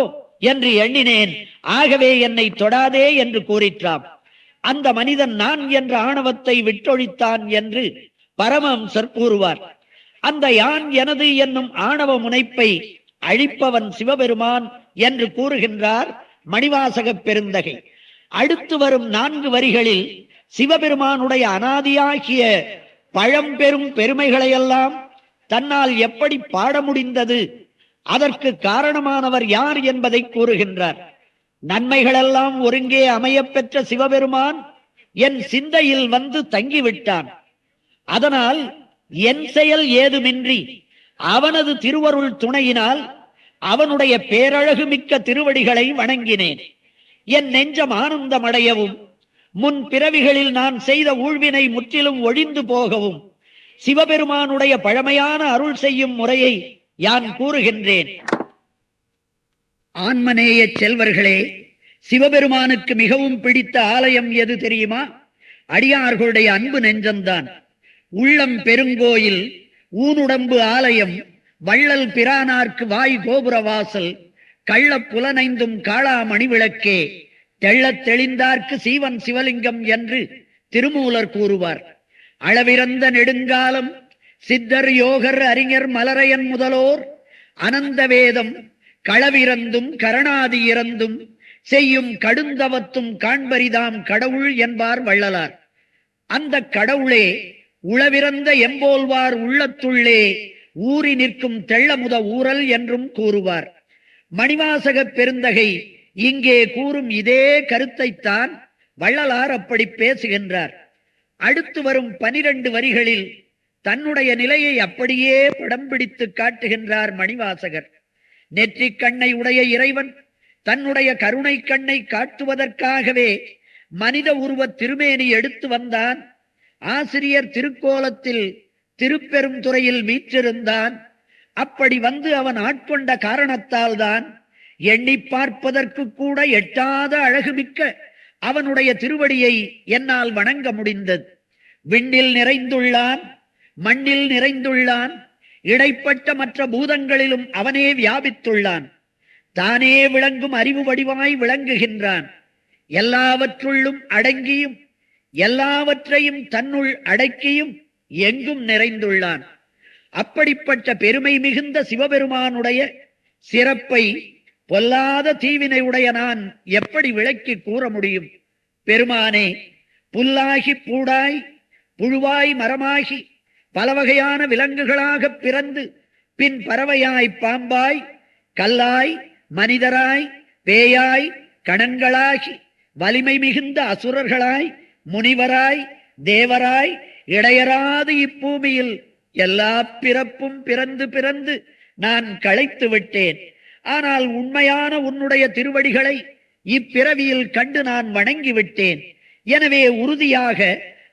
Speaker 1: என்று எண்ணினேன். ஆகவே என்னை தொடாதே என்று கூறிற்றாம். அந்த மனிதன் நான் என்ற ஆணவத்தை விட்டொழித்தான் என்று பரமஹம்சர் கூறுவார். அந்த யான் எனது என்னும் ஆணவ முனைப்பை அழிப்பவன் சிவபெருமான் என்று கூறுகின்றார் மணிவாசக பெருந்தகை. அடுத்து வரும் 4 வரிகளில் சிவபெருமானுடைய அனாதியாகிய பழம்பெரும் பெருமைகளையெல்லாம் தன்னால் எப்படி பாட முடிந்தது, அதற்கு காரணமானவர் யார் என்பதை கூறுகின்றார். நன்மைகளெல்லாம் ஒருங்கே அமையப்பெற்ற சிவபெருமான் என் சிந்தையில் வந்து தங்கிவிட்டான். அதனால் என் செயல் ஏதுமின்றி அவனது திருவருள் துணையினால் அவனுடைய பேரழகு மிக்க திருவடிகளை வணங்கினேன். என் நெஞ்சம் ஆனந்தமடையவும் முன் பிறவிகளில் நான் செய்த ஊழ்வினை முற்றிலும் ஒழிந்து போகவும் சிவபெருமானுடைய பழமையான அருள் செய்யும் முறையை யான் கூறுகின்றேன். ஆன்மநேய செல்வர்களே, சிவபெருமானுக்கு மிகவும் பிடித்த ஆலயம் எது தெரியுமா? அடியார்களுடைய அன்பு நெஞ்சம்தான். உள்ளம் பெருங்கோயில், ஊனுடம்பு ஆலயம், வள்ளல் பிரானார்க்கு வாய் கோபுர வாசல், கள்ள புலனைந்தும் காளா மணிவிளக்கே, தெள்ளத் தெளிந்தார்க்கு சீவன் சிவலிங்கம் என்று திருமூலர் கூறுவார். அளவிறந்த நெடுங்காலம் சித்தர் யோகர் அறிஞர் மலரையன் முதலோர் அனந்த வேதம் களவிறந்தும் கரணாதி இறந்தும் செய்யும் கடுந்தவத்தும் காண்பரிதாம் கடவுள் என்பார் வள்ளலார். அந்த கடவுளே உளவிறந்த எம்போல்வார் உள்ளத்துள்ளே ஊறி நிற்கும் தெள்ளமுத ஊரல் என்றும் கூறுவார். மணிவாசக பெருந்தகை இங்கே கூறும் இதே கருத்தைத்தான் வள்ளலார் அப்படி பேசுகின்றார். அடுத்து வரும் 12 வரிகளில் தன்னுடைய நிலையை அப்படியே படம் பிடித்து காட்டுகின்றார் மணிவாசகர். நெற்றிக் கண்ணை உடைய இறைவன் தன்னுடைய கருணை கண்ணை காட்டுவதற்காகவே மனித உருவத் திருமேனி எடுத்து வந்தான். ஆசிரியர் திருக்கோலத்தில் திருப்பெரும் துறையில் வீற்றிருந்தான். அப்படி வந்து அவன் ஆட்கொண்ட காரணத்தால் தான் எண்ணி பார்ப்பதற்கு கூட எட்டாத அழகுமிக்க அவனுடைய திருவடியை என்னால் வணங்க முடிந்தது. விண்ணில் நிறைந்துள்ளான், மண்ணில் நிறைந்துள்ளான், இடைப்பட்ட மற்ற பூதங்களிலும் அவனே வியாபித்துள்ளான். தானே விளங்கும் அறிவு வடிவாய் விளங்குகின்றான். எல்லாவற்றுள்ளும் அடங்கியும் எல்லாவற்றையும் தன்னுள் அடக்கியும் எங்கும் நிறைந்துள்ளான். அப்படிப்பட்ட பெருமை மிகுந்த சிவபெருமானுடைய சிறப்பை பொல்லாத தீவினை உடைய நான் எப்படி விளக்கி கூற முடியும்? பெருமானே, புல்லாகி பூடாய் புழுவாய் மரமாகி பல வகையான விலங்குகளாக பிறந்து பின் பறவையாய் பாம்பாய் கல்லாய் மனிதராய் பேயாய் கணங்களாகி வலிமை மிகுந்த அசுரர்களாய் முனிவராய் தேவராய் இடையராது இப்பூமியில் எல்லா பிறப்பும் பிறந்து பிறந்து நான் களைத்து விட்டேன். ஆனால் உண்மையான உன்னுடைய திருவடிகளை இப்பிறவியில் கண்டு நான் வணங்கிவிட்டேன். எனவே உறுதியாக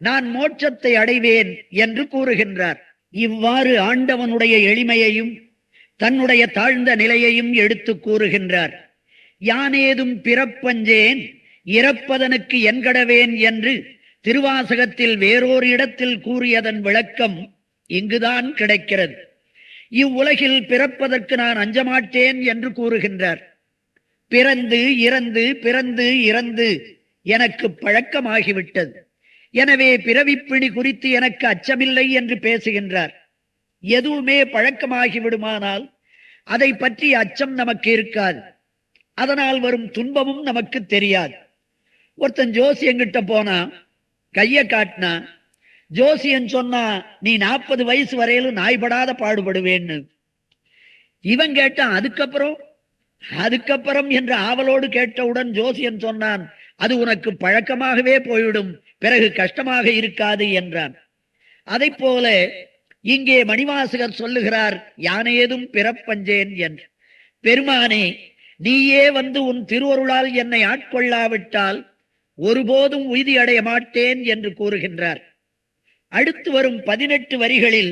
Speaker 1: நான் மோட்சத்தை அடைவேன் என்று கூறுகின்றார். இவ்வாறு ஆண்டவனுடைய எளிமையையும் தன்னுடைய தாழ்ந்த நிலையையும் எடுத்து கூறுகின்றார். யானேதும் பிறப்பஞ்சேன் இறப்பதனுக்கு என்கடவேன் என்று திருவாசகத்தில் வேறொரு இடத்தில் கூறியதன் விளக்கம் இங்குதான் கிடைக்கிறது. இவ்வுலகில் பிறப்பதற்கு நான் அஞ்சமாட்டேன் என்று கூறுகின்றார். பிறந்து இறந்து பிறந்து இறந்து எனக்கு பழக்கமாகிவிட்டது. எனவே பிறவிப்பிணி குறித்து எனக்கு அச்சமில்லை என்று பேசுகின்றார். எதுவுமே பழக்கமாகிவிடுமானால் அதை பற்றி அச்சம் நமக்கு இருக்காது. அதனால் வரும் துன்பமும் நமக்கு தெரியாது. ஒருத்தன் ஜோசியங்கிட்ட போனா, கையை காட்டினா, ஜோசியன் சொன்னா நீ 40 வயசு வரையிலும் நாய்படாத பாடுபடுவேன்னு. இவன் கேட்டான் அதுக்கப்புறம் என்ற ஆவலோடு கேட்டவுடன் ஜோசியன் சொன்னான், அது உனக்கு பழக்கமாகவே போய்விடும், பிறகு கஷ்டமாக இருக்காது என்றான். அதை போல இங்கே மணிவாசகர் சொல்லுகிறார், யானேதும் பிறப்பஞ்சேன் என்று. பெருமானே, நீயே வந்து உன் திருவருளால் என்னை ஆட்கொள்ளாவிட்டால் ஒருபோதும் உய்தி அடைய மாட்டேன் என்று கூறுகின்றார். அடுத்து வரும் 18 வரிகளில்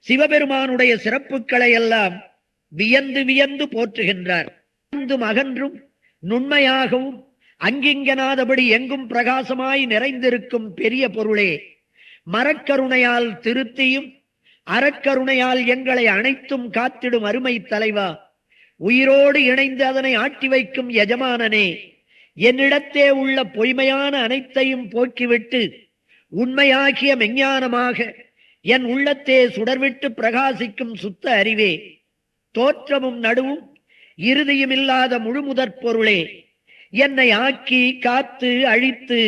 Speaker 1: சிவபெருமானுடைய சிறப்புகளை எல்லாம் வியந்து வியந்து போற்றுகின்றார். அகன்றும் நுண்மையாகவும் அங்கிங்கனாதபடி எங்கும் பிரகாசமாய் நிறைந்திருக்கும் பெரிய பொருளே, மரக்கருணையால் திருத்தியும் அறக்கருணையால் எங்களை அனைத்தும் காத்திடும் அருமை தலைவா, உயிரோடு இணைந்து அதனை ஆட்டி வைக்கும் எஜமானனே, என்னிடத்தே உள்ள பொய்மையான அனைத்தையும் போக்கிவிட்டு உண்மையாகிய மெஞ்ஞானமாக என் உள்ளத்தே சுடர்விட்டு பிரகாசிக்கும் சுத்த அறிவே, தோற்றமும் நடுவும் இறுதியும் இல்லாத முழுமுதற் பொருளே, என்னை ஆக்கி காத்து அழித்து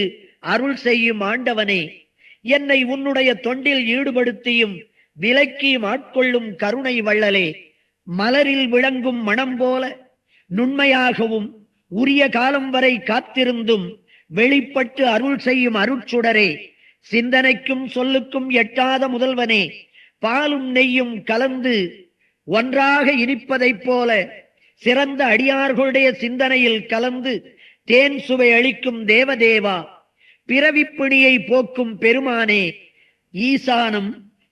Speaker 1: அருள் செய்யும் ஆண்டவனே, என்னை உன்னுடைய தொண்டில் ஈடுபடுத்தியும் விலக்கி ஆட்கொள்ளும் கருணை வள்ளலே, மலரில் விளங்கும் மனம் போல நுண்மையாகவும் உரிய காலம் வரை காத்திருந்தும் வெளிப்பட்டு அருள் செய்யும் அருட்சுடரே, சிந்தனைக்கும் சொல்லுக்கும் எட்டாத முதல்வனே, பாலும் நெய்யும் கலந்து ஒன்றாக இனிப்பதைப் போல சிறந்த அடியார்களுடைய சிந்தனையில் கலந்து தேன் சுவை அளிக்கும் தேவதேவா, பிறவிப்பிணியை போக்கும் பெருமானே, ஈசானம்,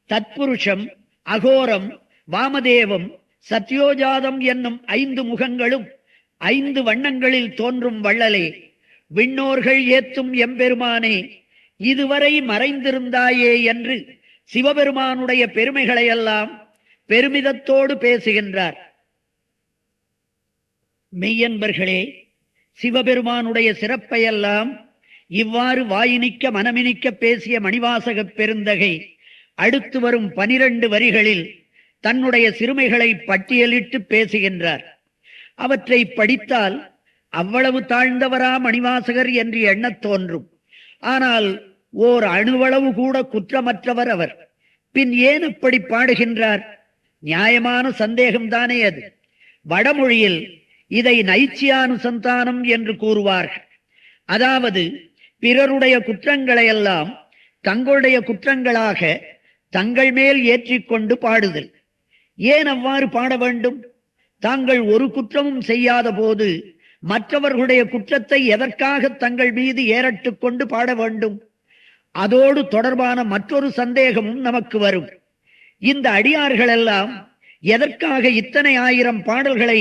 Speaker 1: தத்புருஷம், அகோரம், வாமதேவம், சத்யோஜாதம் என்னும் 5 முகங்களும் 5 வண்ணங்களில் தோன்றும் வள்ளலே, விண்ணோர்கள் ஏத்தும் எம்பெருமானே, இதுவரை மறைந்திருந்தாயே என்று சிவபெருமானுடைய பெருமைகளையெல்லாம் பெருமிதத்தோடு பேசுகின்றார். மெய்யன்பர்களே, சிவபெருமானுடைய சிறப்பையெல்லாம் இவ்வாறு வாயினிக்க மனமினிக்க பேசிய மணிவாசக பெருந்தகை அடுத்து வரும் 12 வரிகளில் தன்னுடைய சிறுமைகளை பட்டியலிட்டு பேசுகின்றார். அவற்றை படித்தால் அவ்வளவு தாழ்ந்தவரா மணிவாசகர் என்று எண்ணத் தோன்றும். ஆனால் ஓர் அணுவளவு கூட குற்றமற்றவர் அவர். பின் ஏன் இப்படி பாடுகின்றார்? நியாயமான சந்தேகம்தானே அது. வடமொழியில் இதை நைச்சியானுசந்தானம் என்று கூறுவார்கள். அதாவது பிறருடைய குற்றங்களையெல்லாம் தங்களுடைய குற்றங்களாக தங்கள் மேல் ஏற்றிக்கொண்டு பாடுதல். ஏன் அவ்வாறு பாட வேண்டும்? தாங்கள் ஒரு குற்றமும் செய்யாத போது மற்றவர்களுடைய குற்றத்தை எதற்காக தங்கள் மீது ஏறட்டுக் கொண்டு பாட வேண்டும்? அதோடு தொடர்பான மற்றொரு சந்தேகமும் நமக்கு வரும். இந்த அடியார்களெல்லாம் எதற்காக இத்தனை ஆயிரம் பாடல்களை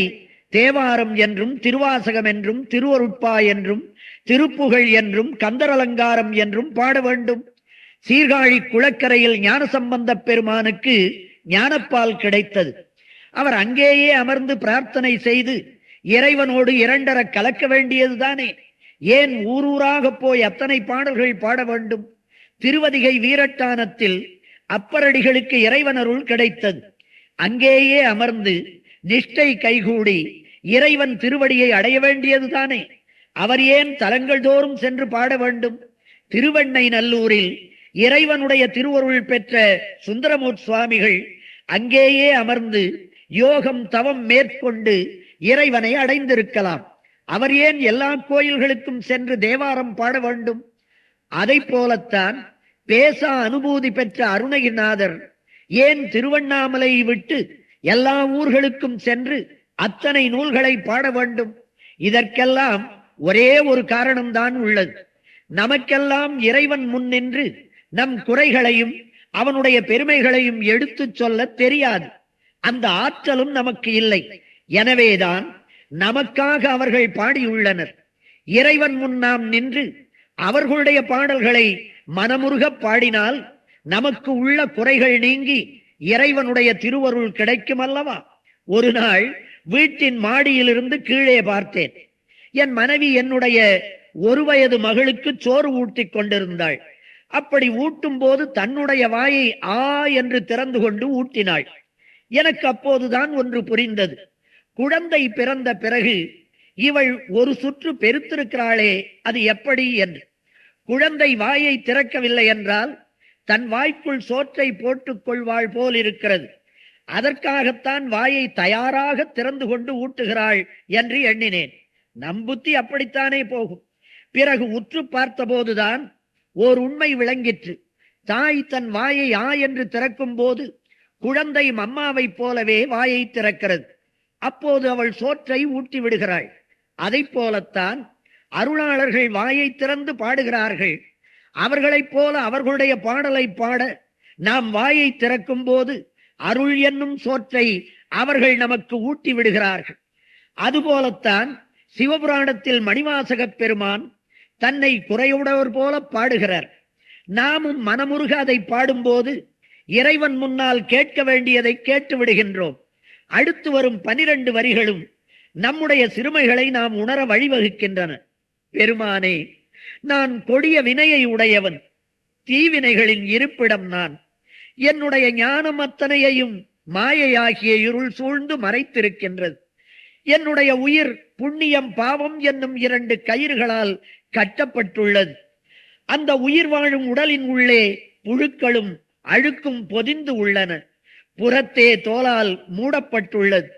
Speaker 1: தேவாரம் என்றும் திருவாசகம் என்றும் திருவருட்பா என்றும் திருப்புகழ் என்றும் கந்தரலங்காரம் என்றும் பாட வேண்டும்? சீர்காழி குளக்கரையில் ஞானசம்பந்த பெருமானுக்கு ஞானப்பால் கிடைத்தது. அவர் அங்கேயே அமர்ந்து பிரார்த்தனை செய்து இறைவனோடு இரண்டர கலக்க வேண்டியதுதானே. ஏன் ஊரூராக போய் அத்தனை பாடல்கள் பாட வேண்டும்? திருவதிகை வீரட்டானத்தில் அப்பரடிகளுக்கு இறைவனருள் கிடைத்தது. அங்கேயே அமர்ந்து நிஷ்டை கைகூடி இறைவன் திருவடியை அடைய வேண்டியதுதானே. அவர் ஏன் தலங்கள் தோறும் சென்று பாட வேண்டும்? திருவெண்ணை நல்லூரில் இறைவனுடைய திருவருள் பெற்ற சுந்தரமூர்த்தி சுவாமிகள் அங்கேயே அமர்ந்து யோகம் தவம் மேற்கொண்டு இறைவனை அடைந்திருக்கலாம். அவர் ஏன் எல்லா கோயில்களுக்கும் சென்று தேவாரம் பாட வேண்டும்? அதை போலத்தான் பேச அனுபூதி பெற்ற அருணகிரிநாதர் ஏன் திருவண்ணாமலை விட்டு எல்லா ஊர்களுக்கும் சென்று அத்தனை நூல்களை பாட வேண்டும்? இதற்கெல்லாம் ஒரே ஒரு காரணம்தான் உள்ளது. நமக்கெல்லாம் இறைவன் முன் நின்று நம் குறைகளையும் அவனுடைய பெருமைகளையும் எடுத்துச் சொல்ல தெரியாது. அந்த ஆற்றலும் நமக்கு இல்லை. எனவேதான் நமக்காக அவர்கள் பாடியுள்ளனர். இறைவன் முன் நாம் நின்று அவர்களுடைய பாடல்களை மனமுருக பாடினால் நமக்கு உள்ள குறைகள் நீங்கி இறைவனுடைய திருவருள் கிடைக்கும் அல்லவா? ஒரு நாள் வீட்டின் மாடியிலிருந்து கீழே பார்த்தேன். என் மனைவி என்னுடைய 1 வயது மகளுக்கு சோறு ஊட்டி கொண்டிருந்தாள். அப்படி ஊட்டும் போது தன்னுடைய வாயை ஆ என்று திறந்து கொண்டு ஊட்டினாள். எனக்கு அப்போதுதான் ஒன்று புரிந்தது. குழந்தை பிறந்த பிறகு இவள் ஒரு சுற்று பெருத்திருக்கிறாளே, அது எப்படி என்று. குழந்தை வாயை திறக்கவில்லை என்றால் தன் வாய்க்குள் சோற்றை போட்டுக் கொள்வாள் போல் இருக்கிறது. அதற்காகத்தான் வாயை தயாராக திறந்து கொண்டு ஊட்டுகிறாள் என்று எண்ணினேன். நம் புத்தி அப்படித்தானே போகும். பிறகு உற்று பார்த்தபோதுதான் ஓர் உண்மை விளங்கிற்று. தாய் தன் வாயை ஆ என்று திறக்கும் போது குழந்தை அம்மாவை போலவே வாயை திறக்கிறது. அப்போது அவள் சோற்றை ஊட்டி விடுகிறாள். அதை போலத்தான் அருளாளர்கள் வாயை திறந்து பாடுகிறார்கள். அவர்களைப் போல அவர்களுடைய பாடலை பாட நாம் வாயை திறக்கும் போது அருள் என்னும் சோற்றை அவர்கள் நமக்கு ஊட்டி விடுகிறார்கள். அதுபோலத்தான் சிவபுராணத்தில் மணிவாசக பெருமான் தன்னை குறையுடையவர் போல பாடுகிறார். நாமும் மனமுருக அதை பாடும்போது இறைவன் முன்னால் கேட்க வேண்டியதை கேட்டு விடுகின்றோம். அடுத்து வரும் 12 வரிகளும் நம்முடைய சிறுமைகளை நாம் உணர வழிவகுக்கின்றன. பெருமானே, நான் கொடிய வினையை உடையவன், தீவினைகளின் இருப்பிடம் நான். என்னுடைய ஞானம் அத்தனையையும் மாயையாகிய இருள் சூழ்ந்து மறைத்திருக்கின்றது. என்னுடைய உயிர் புண்ணியம் பாவம் என்னும் 2 கயிறுகளால் கட்டப்பட்டுள்ளது. அந்த உயிர் வாழும் உடலின் உள்ளே புழுக்களும் அழுக்கும் பொதிந்து உள்ளன. புறத்தே தோலால் மூடப்பட்டுள்ளது.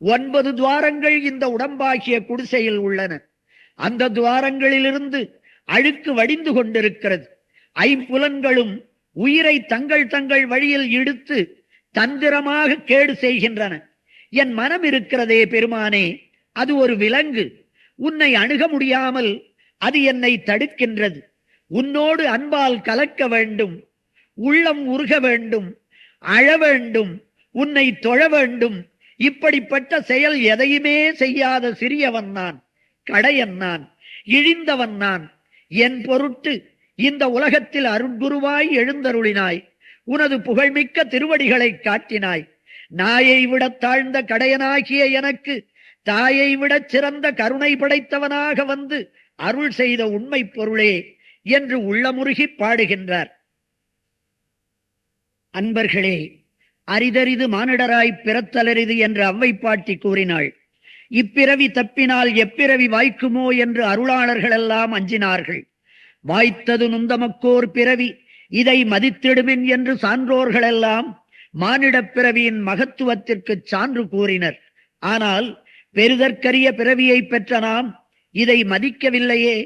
Speaker 1: 9 துவாரங்கள் இந்த உடம்பாகிய குடிசையில் உள்ளன. அந்த துவாரங்களிலிருந்து அழுக்கு வடிந்து கொண்டிருக்கிறது. ஐம்புலன்களும் உயிரை தங்கள் தங்கள் வழியில் இழுத்து தந்திரமாக கேடு செய்கின்றன. என் மனம் இருக்கிறதே பெருமானே, அது ஒரு விலங்கு. உன்னை அணுக முடியாமல் அது என்னை தடுக்கின்றது. உன்னோடு அன்பால் கலக்க வேண்டும், உள்ளம் உருக வேண்டும், அழ வேண்டும், உன்னை தொழ வேண்டும். இப்படிப்பட்ட செயல் எதையுமே செய்யாத சிறியவன் நான், கடையன் நான், இழிந்தவன் நான். என் பொருட்டு இந்த உலகத்தில் அருட்குருவாய் எழுந்தருளினாய். உனது புகழ்மிக்க திருவடிகளை காட்டினாய். நாயை விட தாழ்ந்த கடையனாகிய எனக்கு தாயை விட சிறந்த கருணை படைத்தவனாக வந்து அருள் செய்த உண்மை பொருளே என்று உள்ளமுருகி பாடுகின்றார். அன்பர்களே, அரிதரிது மானிடராய் பிறத்தலரிது என்று அவ்வை பாட்டி கூறினாள். இப்பிறவி தப்பினால் எப்பிறவி வாய்க்குமோ என்று அருளாளர்கள் எல்லாம் அஞ்சினார்கள். வாய்த்தது நுந்தமக்கோர் பிறவி, இதை மதித்திடுமின் என்று சான்றோர்கள் எல்லாம் மானிடப் பிறவியின் மகத்துவத்திற்கு சான்று கூறினர். ஆனால் பெருதற்கரிய பிறவியை பெற்ற நாம் இதை மதிக்கவில்லையே.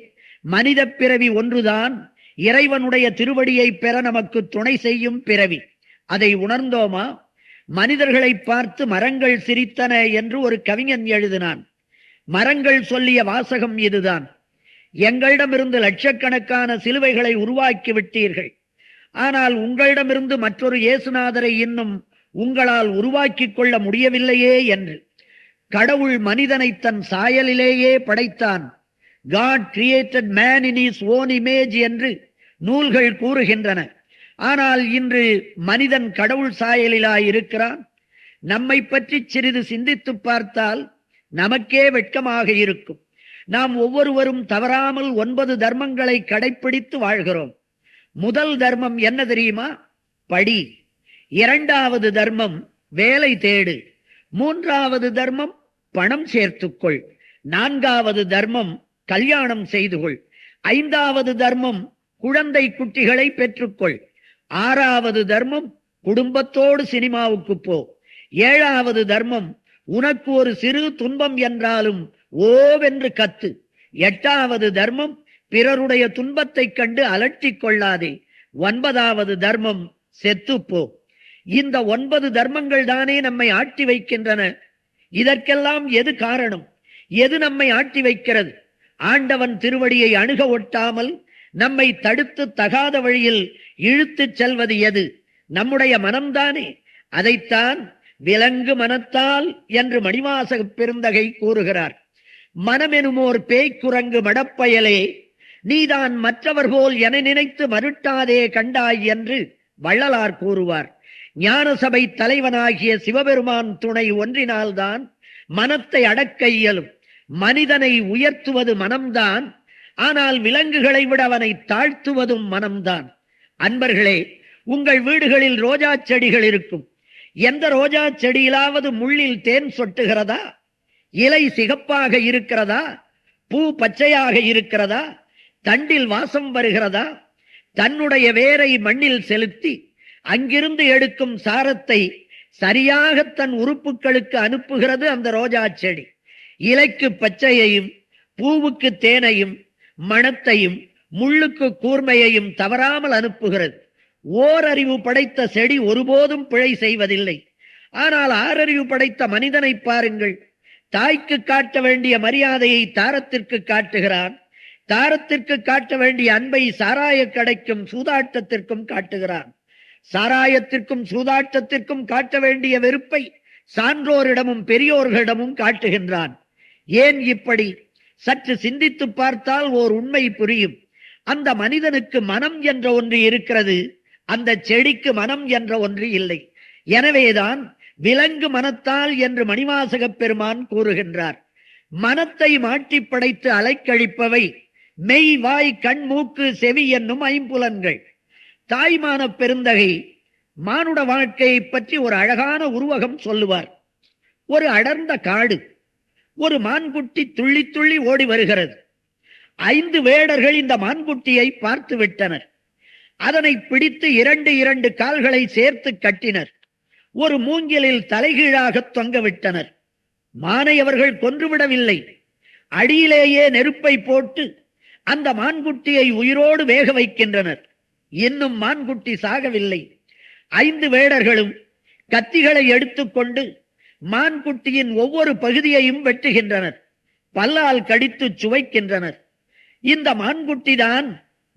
Speaker 1: மனித பிறவி ஒன்றுதான் இறைவனுடைய திருவடியை பெற நமக்கு துணை செய்யும் பிறவி. அதை உணர்ந்தோமா? மனிதர்களை பார்த்து மரங்கள் சிரித்தன என்று ஒரு கவிஞன் எழுதினான். மரங்கள் சொல்லிய வாசகம் இதுதான்: எங்களிடமிருந்து லட்சக்கணக்கான சிலுவைகளை உருவாக்கி விட்டீர்கள், ஆனால் உங்களிடமிருந்து மற்றொரு இயேசுநாதரை இன்னும் உங்களால் உருவாக்கி கொள்ள முடியவில்லையே என்று. கடவுள் மனிதனை தன் சாயலிலேயே படைத்தான். God created man in his own image என்று நூல்கள் கூறுகின்றன. ஆனால் இன்று மனிதன் கடவுள் சாயலிலாய் இருக்கிறான். நம்மை பற்றி சிறிது சிந்தித்து பார்த்தால் நமக்கே வெட்கமாக இருக்கும். நாம் ஒவ்வொருவரும் தவறாமல் 9 தர்மங்களை கடைப்பிடித்து வாழ்கிறோம். முதல் தர்மம் என்ன தெரியுமா? படி. 2வது தர்மம் வேலை தேடு. 3வது தர்மம் பணம் சேர்த்துக்கொள். 4வது தர்மம் கல்யாணம் செய்து கொள். 5வது தர்மம் குழந்தை குட்டிகளை பெற்றுக்கொள். 6வது தர்மம் குடும்பத்தோடு சினிமாவுக்கு போ. 7வது தர்மம் உனக்கு ஒரு சிறு துன்பம் என்றாலும் ஓவென்று கத்து. 8வது தர்மம் பிறருடைய துன்பத்தை கண்டு அலட்டிக் கொள்ளாதே. 9வது தர்மம் செத்துப்போ. இந்த 9 தர்மங்கள் தானே நம்மை ஆட்டி வைக்கின்றன. இதற்கெல்லாம் எது காரணம்? எது நம்மை ஆட்டி வைக்கிறது? ஆண்டவன் திருவடியை அணுக ஒட்டாமல் நம்மை தடுத்து தகாத வழியில் இழுத்துச் செல்வது எது? நம்முடைய மனம்தானே. அதைத்தான் விலங்கு மனத்தால் என்று மணிவாசக பெருந்தகை கூறுகிறார். மனமெனுமோர் பேய்க்குரங்கு மடப்பயலே, நீதான் மற்றவர் போல் என நினைத்து மருட்டாதே கண்டாய் என்று வள்ளலார் கூறுவார். ஞான சபை தலைவனாகிய சிவபெருமான் துணை ஒன்றினால்தான் மனத்தை அடக்க இயலும். மனிதனை உயர்த்துவது மனம்தான், ஆனால் விலங்குகளை விட அவனை தாழ்த்துவதும் மனம்தான். அன்பர்களே, உங்கள் வீடுகளில் ரோஜா செடிகள் இருக்கும். எந்த ரோஜா செடியிலாவது முள்ளில் தேன் சொட்டுகிறதா? இலை சிகப்பாக இருக்கிறதா? பூ பச்சையாக இருக்கிறதா? தண்டில் வாசம் வருகிறதா? தன்னுடைய வேரை மண்ணில் செலுத்தி அங்கிருந்து எடுக்கும் சாரத்தை சரியாக தன் உறுப்புகளுக்கு அனுப்புகிறது அந்த ரோஜா செடி. இலைக்கு பச்சையையும், பூவுக்கு தேனையும், மணத்தையும், முள்ளுக்கு கூர்மையையும் தவறாமல் அனுப்புகிறது. ஓரறிவு படைத்த செடி ஒருபோதும் பிழை செய்வதில்லை. ஆனால் 6 அறிவு படைத்த மனிதனை பாருங்கள். தாய்க்கு காட்ட வேண்டிய மரியாதையை தாரத்திற்கு காட்டுகிறான். தாரத்திற்கு காட்ட வேண்டிய அன்பை சாராய கடைக்கும் சூதாட்டத்திற்கும் காட்டுகிறான். சாராயத்திற்கும் சூதாட்டத்திற்கும் காட்ட வேண்டிய வெறுப்பை சான்றோரிடமும் பெரியோர்களிடமும் காட்டுகின்றான். ஏன் இப்படி? சற்று சிந்தித்து பார்த்தால் ஓர் உண்மை புரியும். அந்த மனிதனுக்கு மனம் என்ற ஒன்று இருக்கிறது, அந்த செடிக்கு மனம் என்ற ஒன்று இல்லை. எனவேதான் விலங்கு மனத்தால் என்று மணிவாசக பெருமான் கூறுகின்றார். மனத்தை மாட்டி படைத்து அலைக்கழிப்பவை மெய், வாய், கண், மூக்கு, செவி என்னும் ஐம்புலன்கள். தாய்மான பெருந்தகை மானுட வாழ்க்கையை பற்றி ஒரு அழகான உருவகம் சொல்லுவார். ஒரு அடர்ந்த காடு. ஒரு மான்குட்டி துள்ளி துள்ளி ஓடி வருகிறது. 5 வேடர்கள் இந்த மான்குட்டியை பார்த்து விட்டனர். அதனை பிடித்து இரண்டு இரண்டு கால்களை சேர்த்து கட்டினர். ஒரு மூங்கிலில் தலைகீழாக தொங்கவிட்டனர். மானை அவர்கள் கொன்றுவிடவில்லை. அடியிலேயே நெருப்பை போட்டு அந்த மான்குட்டியை உயிரோடு வேக வைக்கின்றனர். இன்னும் மான்குட்டி சாகவில்லை. 5 வேடர்களும் கத்திகளை எடுத்துக்கொண்டு மான்குட்டியின் ஒவ்வொரு பகுதியையும் வெட்டுகின்றனர். பல்லால் கடித்து சுவைக்கின்றனர். இந்த மான்குட்டி தான்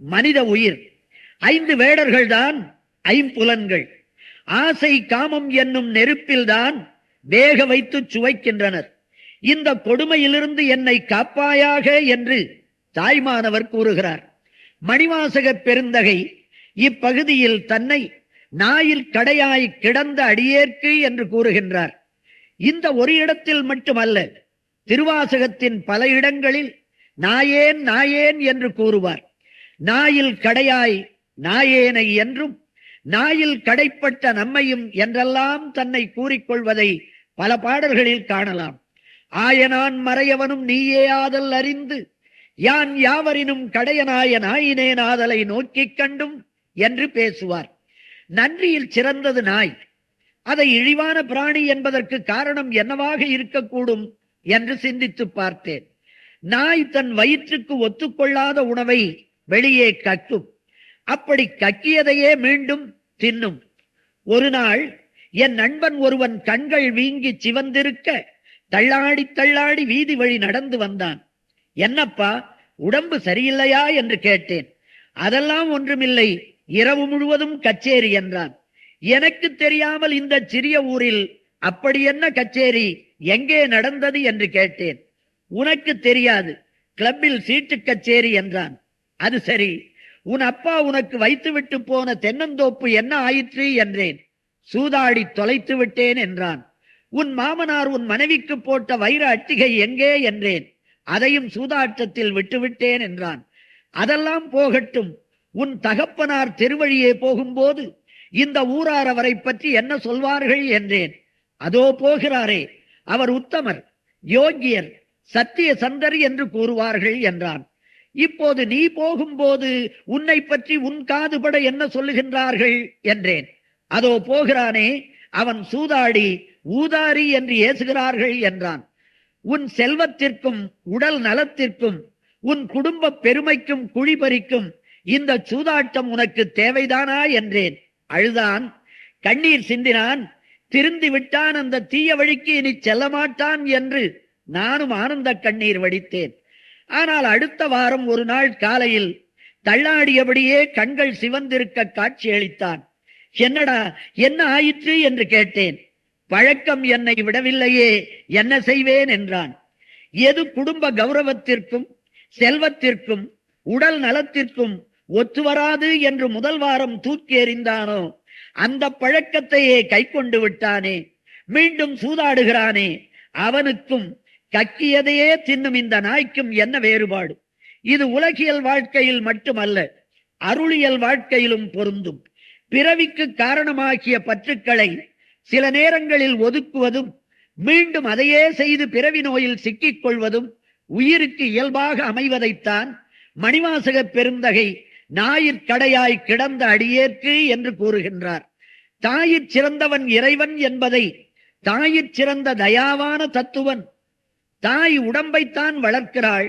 Speaker 1: மனித உயிர். 5 வேடர்கள் தான் ஐம்புலன்கள். ஆசை காமம் என்னும் நெருப்பில்தான் வேக வைத்து சுவைக்கின்றனர். இந்த கொடுமையிலிருந்து என்னை காப்பாயாக என்று தாய்மானவர் கூறுகிறார். மணிவாசக பெருந்தகை இப்பகுதியில் தன்னை நாயில் கடையாய் கிடந்த அடியேற்கு என்று கூறுகின்றார். இந்த ஒரு இடத்தில் மட்டுமல்ல, திருவாசகத்தின் பல இடங்களில் நாயேன் நாயேன் என்று கூறுவார். நாயில் கடையாய் நாயேனை என்றும் நாயில் கடைப்பட்ட நம்மையும் என்றெல்லாம் தன்னை கூறிக்கொள்வதை பல பாடல்களில் காணலாம். ஆயனான் மறையவனும் நீயே ஆதல் அறிந்து யான் யாவரினும் கடையனாய நாயினேன் ஆதலை நோக்கிக் கண்டும் என்று பேசுவார். நன்றியில் சிறந்தது நாய். அதை இழிவான பிராணி என்பதற்கு காரணம் என்னவாக இருக்கக்கூடும் என்று சிந்தித்து பார்த்தேன். நாய் தன் வயிற்றுக்கு ஒத்துக்கொள்ளாத உணவை வெளியே கக்கும். அப்படி கக்கியதையே மீண்டும் தின்னும். ஒரு நாள் என் நண்பன் ஒருவன் கண்கள் வீங்கி சிவந்திருக்க தள்ளாடி தள்ளாடி வீதி வழி நடந்து வந்தான். என்னப்பா, உடம்பு சரியில்லையா என்று கேட்டேன். அதெல்லாம் ஒன்றுமில்லை, இரவு முழுவதும் கச்சேரி என்றான். எனக்கு தெரியாமல் இந்த சிறிய ஊரில் அப்படி என்ன கச்சேரி, எங்கே நடந்தது என்று கேட்டேன். உனக்கு தெரியாது, கிளப்பில் சீட்டு கச்சேரி என்றான். அது சரி, உன் அப்பா உனக்கு வைத்துவிட்டு போன தென்னந்தோப்பு என்ன ஆயிற்று என்றேன். சூதாடி தொலைத்து விட்டேன் என்றான். உன் மாமனார் உன் மனைவிக்கு போட்ட வைர அட்டிகை எங்கே என்றேன். அதையும் சூதாட்டத்தில் விட்டுவிட்டேன் என்றான். அதெல்லாம் போகட்டும், உன் தகப்பனார் தெருவழியே போகும்போது இந்த ஊரார் அவரை பற்றி என்ன சொல்வார்கள் என்றேன். அதோ போகிறாரே, அவர் உத்தமர், யோகியர், சத்திய சந்தர் என்று கூறுவார்கள் என்றான். இப்போது நீ போகும்போது உன்னை பற்றி உன் காதுபட என்ன சொல்லுகின்றார்கள் என்றேன். அதோ போகிறானே, அவன் சூதாடி ஊதாரி என்று ஏசுகிறார்கள் என்றான். உன் செல்வத்திற்கும் உடல் நலத்திற்கும் உன் குடும்ப பெருமைக்கும் குழிபறிக்கும் இந்த சூதாட்டம் உனக்கு தேவைதானா என்றேன். அழுதான், கண்ணீர் சிந்தினான். திருந்தி விட்டான், அந்த தீய வழிக்கு இனி செல்ல மாட்டான் என்று நானும் ஆனந்த கண்ணீர் வடித்தேன். ஆனால் அடுத்த வாரம் ஒரு நாள் காலையில் தள்ளாடியபடியே கண்கள் சிவந்திருக்க காட்சியளித்தான். என்னடா, என்ன ஆயிற்று என்று கேட்டேன். பழக்கம் என்னை விடவில்லையே, என்ன செய்வேன் என்றான். எது குடும்ப கௌரவத்திற்கும் செல்வத்திற்கும் உடல் நலத்திற்கும் ஒத்துவராது என்று முதல் வாரம் தூக்கி எறிந்தானோ அந்த பழக்கத்தையே கை கொண்டு விட்டானே. மீண்டும் சூதாடுகிறானே. அவனுக்கும் கக்கியதையே தின்னும் இந்த நாய்க்கும் என்ன வேறுபாடு? இது உலகியல் வாழ்க்கையில் மட்டுமல்ல, அருளியல் வாழ்க்கையிலும் பொருந்தும். பிறவிக்கு காரணமாகிய பற்றுக்களை சில நேரங்களில் ஒதுக்குவதும் மீண்டும் அதையே செய்து பிறவி நோயில் சிக்கிக் கொள்வதும் உயிருக்கு இயல்பாக அமைவதைத்தான் மணிவாசக பெருந்தகை ஞாயிற்கடையாய் கிடந்த அடியேற்கு என்று கூறுகின்றார். தாயிற் சிறந்தவன் இறைவன் என்பதை தாயிற் சிறந்த தயாவான தத்துவன். தாய் உடம்பைத்தான் வளர்க்கிறாள்,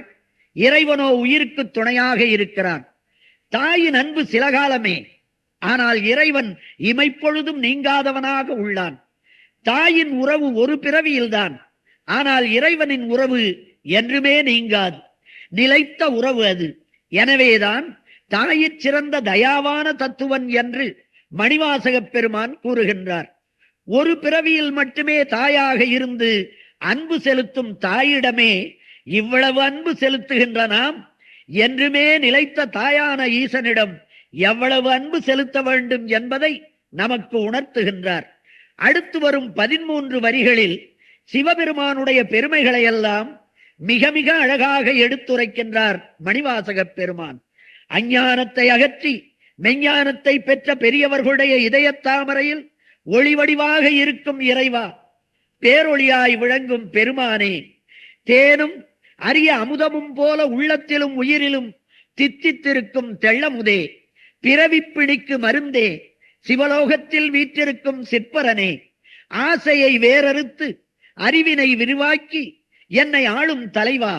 Speaker 1: இறைவனோ உயிருக்கு துணையாக இருக்கிறான். தாயின் அன்பு சில காலமே, ஆனால் இறைவன் இமைப்பொழுதும் நீங்காதவனாக உள்ளான். தாயின் உறவு ஒரு பிறவியில்தான், ஆனால் இறைவனின் உறவு என்றுமே நீங்காது, நிலைத்த உறவு அது. எனவேதான் தாயிற் சிறந்த தயாவான தத்துவன் என்று மணிவாசக பெருமான் கூறுகின்றார். ஒரு பிறவியில் மட்டுமே தாயாக இருந்து அன்பு செலுத்தும் தாயிடமே இவ்வளவு அன்பு செலுத்துகின்ற நாம் என்றுமே நிலைத்த தாயான ஈசனிடம் எவ்வளவு அன்பு செலுத்த வேண்டும் என்பதை நமக்கு உணர்த்துகின்றார். அடுத்து வரும் 13 வரிகளில் சிவபெருமானுடைய பெருமைகளை எல்லாம் மிக மிக அழகாக எடுத்துரைக்கின்றார் மணிவாசக பெருமான். அஞ்ஞானத்தை அகற்றி மெஞ்ஞானத்தை பெற்ற பெரியவர்களுடைய இதயத்தாமரையில் ஒளிவடிவாக இருக்கும் இறைவா, பேரொளியாய் விளங்கும் பெருமானே, தேனும் அரிய அமுதமும் போல உள்ளத்திலும் உயிரிலும் தித்தித்திருக்கும் தெள்ளமுதே, பிறவிப்பிணிக்கு மருந்தே, சிவலோகத்தில் வீற்றிருக்கும் சிற்பரனே, ஆசையை வேறறுத்து அறிவினை விரிவாக்கி என்னை ஆளும் தலைவா,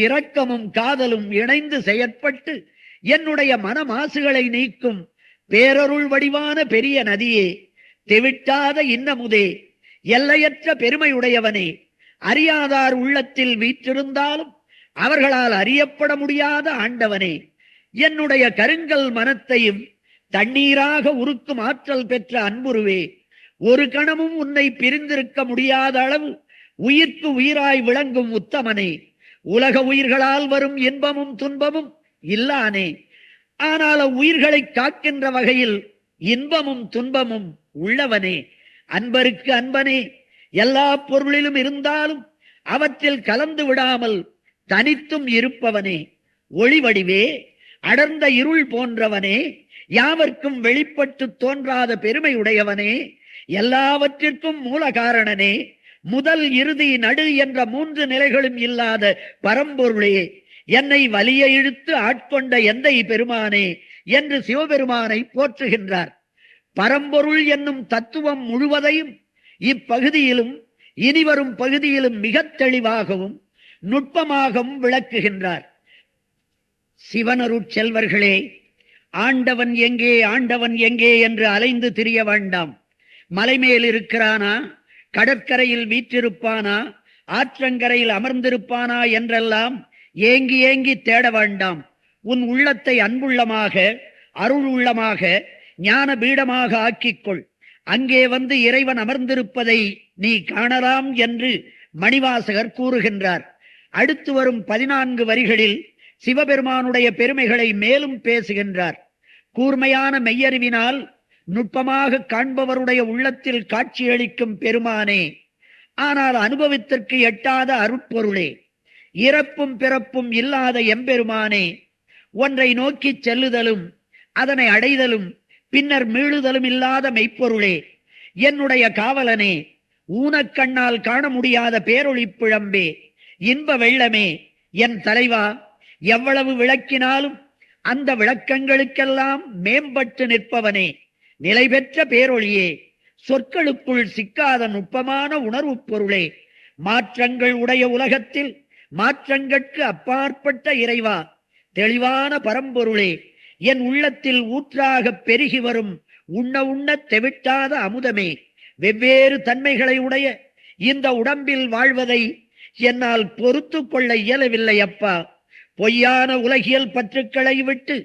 Speaker 1: இரக்கமும் காதலும் இணைந்து செயற்பட்டு என்னுடைய மனமாசுகளை நீக்கும் பேரருள் வடிவான பெரிய நதியே, தெவிட்டாத இன்னமுதே, எல்லையற்ற பெருமையுடையவனே, அறியாதார் உள்ளத்தில் வீற்றிருந்தாலும் அவர்களால் அறியப்பட முடியாத ஆண்டவனே, என்னுடைய கருங்கல் மனத்தையும் தண்ணீராக உருக்கும் ஆற்றல் பெற்ற அன்புருவே, ஒரு கணமும் உன்னை பிரிந்திருக்க முடியாத அளவு உயிர்க்கு உயிராய் விளங்கும் உத்தமனே, உலக உயிர்களால் வரும் இன்பமும் துன்பமும் இல்லானே, ஆனால் உயிர்களை காக்கின்ற வகையில் இன்பமும் துன்பமும் உள்ளவனே, அன்பருக்கு அன்பனே, எல்லா பொருளிலும் இருந்தாலும் அவற்றில் கலந்து விடாமல் தனித்தும் இருப்பவனே, ஒளிவடிவே, அடர்ந்த இருள் போன்றவனே, யாவர்க்கும் வெளிப்பட்டு தோன்றாத பெருமையுடையவனே, எல்லாவற்றிற்கும் மூல காரணனே, முதல் இறுதி நடு என்ற 3 நிலைகளும் இல்லாத பரம்பொருளே, என்னை வலிய இழுத்து ஆட்கொண்ட எந்தை பெருமானே என்று சிவபெருமானை போற்றுகின்றார். பரம்பொருள் என்னும் தத்துவம் முழுவதையும் இப்பகுதியிலும் இனிவரும் பகுதியிலும் மிக தெளிவாகவும் நுட்பமாகவும் விளக்குகின்றார். சிவனருட் செல்வர்களே, ஆண்டவன் எங்கே ஆண்டவன் எங்கே என்று அலைந்து திரிய வேண்டாம். மலைமேல் இருக்கிறானா, கடற்கரையில் வீற்றிருப்பானா, ஆற்றங்கரையில் அமர்ந்திருப்பானா என்றெல்லாம் ஏங்கி ஏங்கி தேட வேண்டாம். உன் உள்ளத்தை அன்புள்ளமாக, அருள் உள்ளமாக, ஞான பீடமாக ஆக்கிக்கொள். அங்கே வந்து இறைவன் அமர்ந்திருப்பதை நீ காணலாம் என்று மணிவாசகர் கூறுகின்றார். அடுத்து வரும் 14 வரிகளில் சிவபெருமானுடைய பெருமைகளை மேலும் பேசுகின்றார். கூர்மையான மெய்யறிவினால் நுட்பமாக காண்பவருடைய உள்ளத்தில் காட்சியளிக்கும் பெருமானே, ஆனால் அனுபவத்திற்கு எட்டாத அருட்பொருளே, இறப்பும் பிறப்பும் இல்லாத எம்பெருமானே, ஒன்றை நோக்கி செல்லுதலும் அதனை அடைதலும் பின்னர் மீளுதலும் இல்லாத மெய்ப்பொருளே, என்னுடைய காவலனே, ஊனக்கண்ணால் காண முடியாத பேரொளி பிழம்பே, இன்ப வெள்ளமே, என் தலைவா, எவ்வளவு விளக்கினாலும் அந்த விளக்கங்களுக்கெல்லாம் மேம்பட்டு நிற்பவனே, நிலை பெற்ற பேரொழியே, சொற்களுக்குள் சிக்காத நுட்பமான உணர்வு பொருளே, மாற்றங்கள் உடைய உலகத்தில் மாற்றங்கட்கு அப்பாற்பட்ட இறைவா, தெளிவான பரம்பொருளே, என் உள்ளத்தில் ஊற்றாக பெருகி வரும் உண்ண உண்ண தெவிட்டாத அமுதமே, வெவ்வேறு தன்மைகளை உடைய இந்த உடம்பில் வாழ்வதை என்னால் பொறுத்து கொள்ள இயலவில்லை அப்பா. பொய்யான உலகியல் பற்றுக்களை விட்டு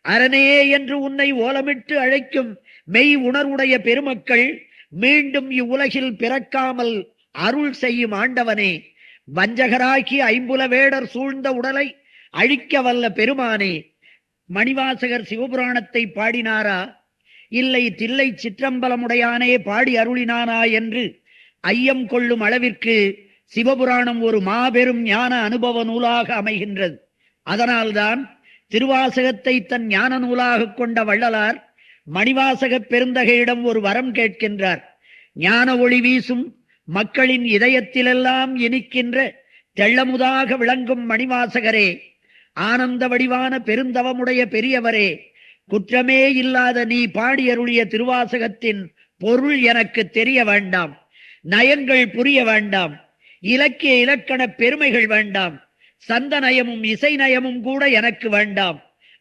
Speaker 1: அரணே என்று உன்னை ஓலமிட்டு அழைக்கும் மெய் உணர்வுடைய பெருமக்கள் மீண்டும் இவ்வுலகில் பிறக்காமல் அருள் செய்யும் ஆண்டவனே, வஞ்சகராகி ஐம்புல வேடர் சூழ்ந்த உடலை அழிக்க வல்ல பெருமானே. மணிவாசகர் சிவபுராணத்தை பாடினாரா, இல்லை தில்லை சிற்றம்பலமுடையானே பாடி அருளினானா என்று ஐயம் கொள்ளும் அளவிற்கு சிவபுராணம் ஒரு மாபெரும் ஞான அனுபவ நூலாக அமைகின்றது. அதனால்தான் திருவாசகத்தை தன் ஞான நூலாக கொண்ட வள்ளலார் மணிவாசக பெருந்தகையிடம் ஒரு வரம் கேட்கின்றார். ஞான ஒளி வீசும் மக்களின் இதயத்திலெல்லாம் இனிக்கின்ற தெள்ளமுதாக விளங்கும் மணிவாசகரே, ஆனந்த வடிவான பெருந்தவமுடைய பெரியவரே, குற்றமே இல்லாத நீ பாடி அருளிய திருவாசகத்தின் பொருள் எனக்கு தெரிய வேண்டாம், நயங்கள் புரிய வேண்டாம், இலக்கிய இலக்கண பெருமைகள் வேண்டாம், சந்த நயமும் இசை நயமும் கூட எனக்கு வேண்டாம்.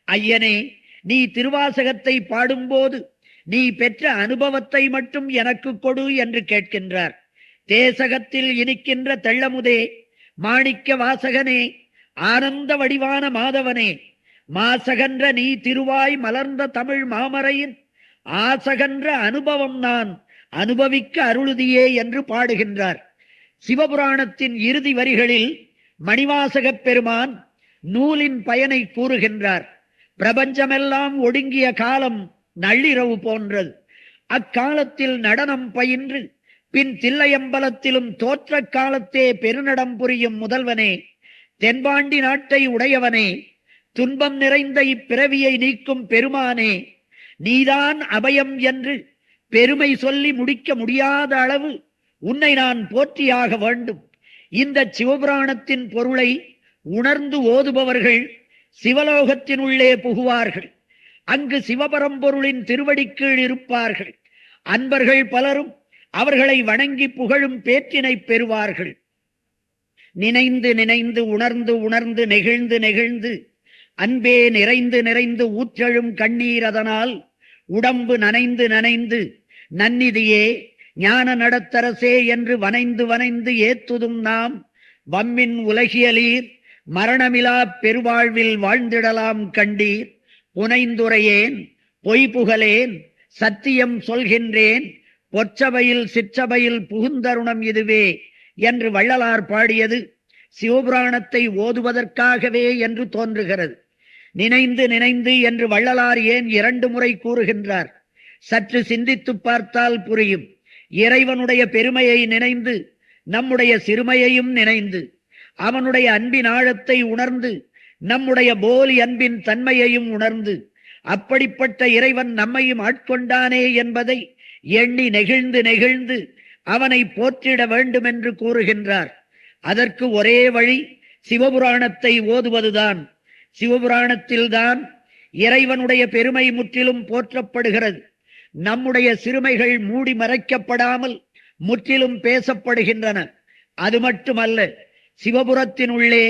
Speaker 1: ஐயனே, நீ திருவாசகத்தை பாடும்போது நீ பெற்ற அனுபவத்தை மட்டும் எனக்கு கொடு என்று கேட்கின்றார். தேசகத்தில் இனிக்கின்ற தெள்ளமுதே, மாணிக்க வாசகனே, ஆனந்த வடிவான மாதவனே, மாசகன்ற நீ திருவாய் மலர்ந்த தமிழ் மாமரையின் ஆசகன்ற அனுபவம் நான் அனுபவிக்க அருளுதியே என்று பாடுகின்றார். சிவபுராணத்தின் இறுதி வரிகளில் மணிவாசகப் பெருமான் நூலின் பயனை கூறுகின்றார். பிரபஞ்சமெல்லாம் ஒடுங்கிய காலம் நள்ளிரவு போன்றது. அக்காலத்தில் நடனம் பயின்று பின் தில்லையம்பலத்திலும் தோற்ற காலத்தே பெருநடம் புரியும் முதல்வனே, தென்பாண்டி நாட்டை உடையவனே, துன்பம் நிறைந்த இப்பிறவியை நீக்கும் பெருமானே, நீதான் அபயம் என்று பெருமை சொல்லி முடிக்க முடியாத அளவு உன்னை நான் போற்றியாக வேண்டும். இந்த சிவபுராணத்தின் பொருளை உணர்ந்து ஓதுபவர்கள் சிவலோகத்தினுள்ளே புகுவார்கள். அங்கு சிவபரம்பொருளின் திருவடிக்கீழ் இருப்பார்கள். அன்பர்கள் பலரும் அவர்களை வணங்கி புகழும் பேற்றினை பெறுவார்கள். நினைந்து நினைந்து உணர்ந்து உணர்ந்து நெகிழ்ந்து நெகிழ்ந்து அன்பே நிறைந்து நிறைந்து ஊற்றெழும் கண்ணீர் அதனால் உடம்பு நனைந்து நனைந்து நன்னிதியே ஞான நடத்தரசே என்று வனைந்து வனைந்து ஏத்துதும் நாம் வம்மின் உலகியலீர் மரணமிலா பெருவாழ்வில் வாழ்ந்திடலாம் கண்டீர். புனைந்துரையேன் பொய்புகழேன் சத்தியம் சொல்கின்றேன் பொற்சபையில் சிற்றபையில் புகுந்தருணம் இதுவே என்று வள்ளலார் பாடியது சிவபுராணத்தை ஓதுவதற்காகவே என்று தோன்றுகிறது. நினைந்து நினைந்து என்று வள்ளலார் ஏன் 2 முறை கூறுகின்றார்? சற்று சிந்தித்து பார்த்தால் புரியும். இறைவனுடைய பெருமையை நினைந்து நம்முடைய சிறுமையையும் நினைந்து அவனுடைய அன்பின் ஆழத்தை உணர்ந்து நம்முடைய போலி அன்பின் தன்மையையும் உணர்ந்து அப்படிப்பட்ட இறைவன் நம்மையும் ஆட்கொண்டானே என்பதை எண்ணி நெகிழ்ந்து நெகிழ்ந்து அவனை போற்றிட வேண்டும் என்று கூறுகின்றார். அதற்கு ஒரே வழி சிவபுராணத்தை ஓதுவதுதான். சிவபுராணத்தில்தான் இறைவனுடைய பெருமை முற்றிலும் போற்றப்படுகிறது. நம்முடைய சிறுமைகள் மூடி மறைக்கப்படாமல் முற்றிலும் பேசப்படுகின்றன. அது மட்டுமல்ல, சிவபுரத்தினுள்ளே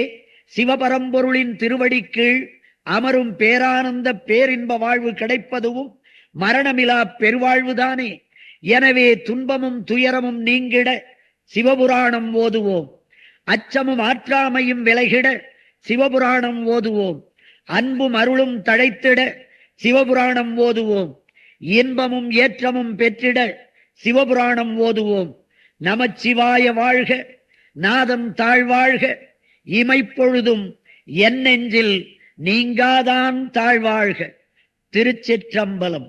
Speaker 1: சிவபரம்பொருளின் திருவடி கீழ் அமரும் பேரானந்த பேரின்ப வாழ்வு கிடைப்பதுவும் மரணமிலா பெருவாழ்வுதானே. எனவே துன்பமும் துயரமும் நீங்கிட சிவபுராணம் ஓதுவோம். அச்சமும் ஆற்றாமையும் விலகிட சிவபுராணம் ஓதுவோம். அன்பும் அருளும் தழைத்திட சிவபுராணம் ஓதுவோம். இன்பமும் ஏற்றமும் பெற்றிட சிவபுராணம் ஓதுவோம். நமச்சிவாய வாழ்க, நாதம் தாழ்வாழ்க, இமைப்பொழுதும் என் நெஞ்சில் நீங்காதான் தாழ்வாழ்க. திருச்சிற்றம்பலம்.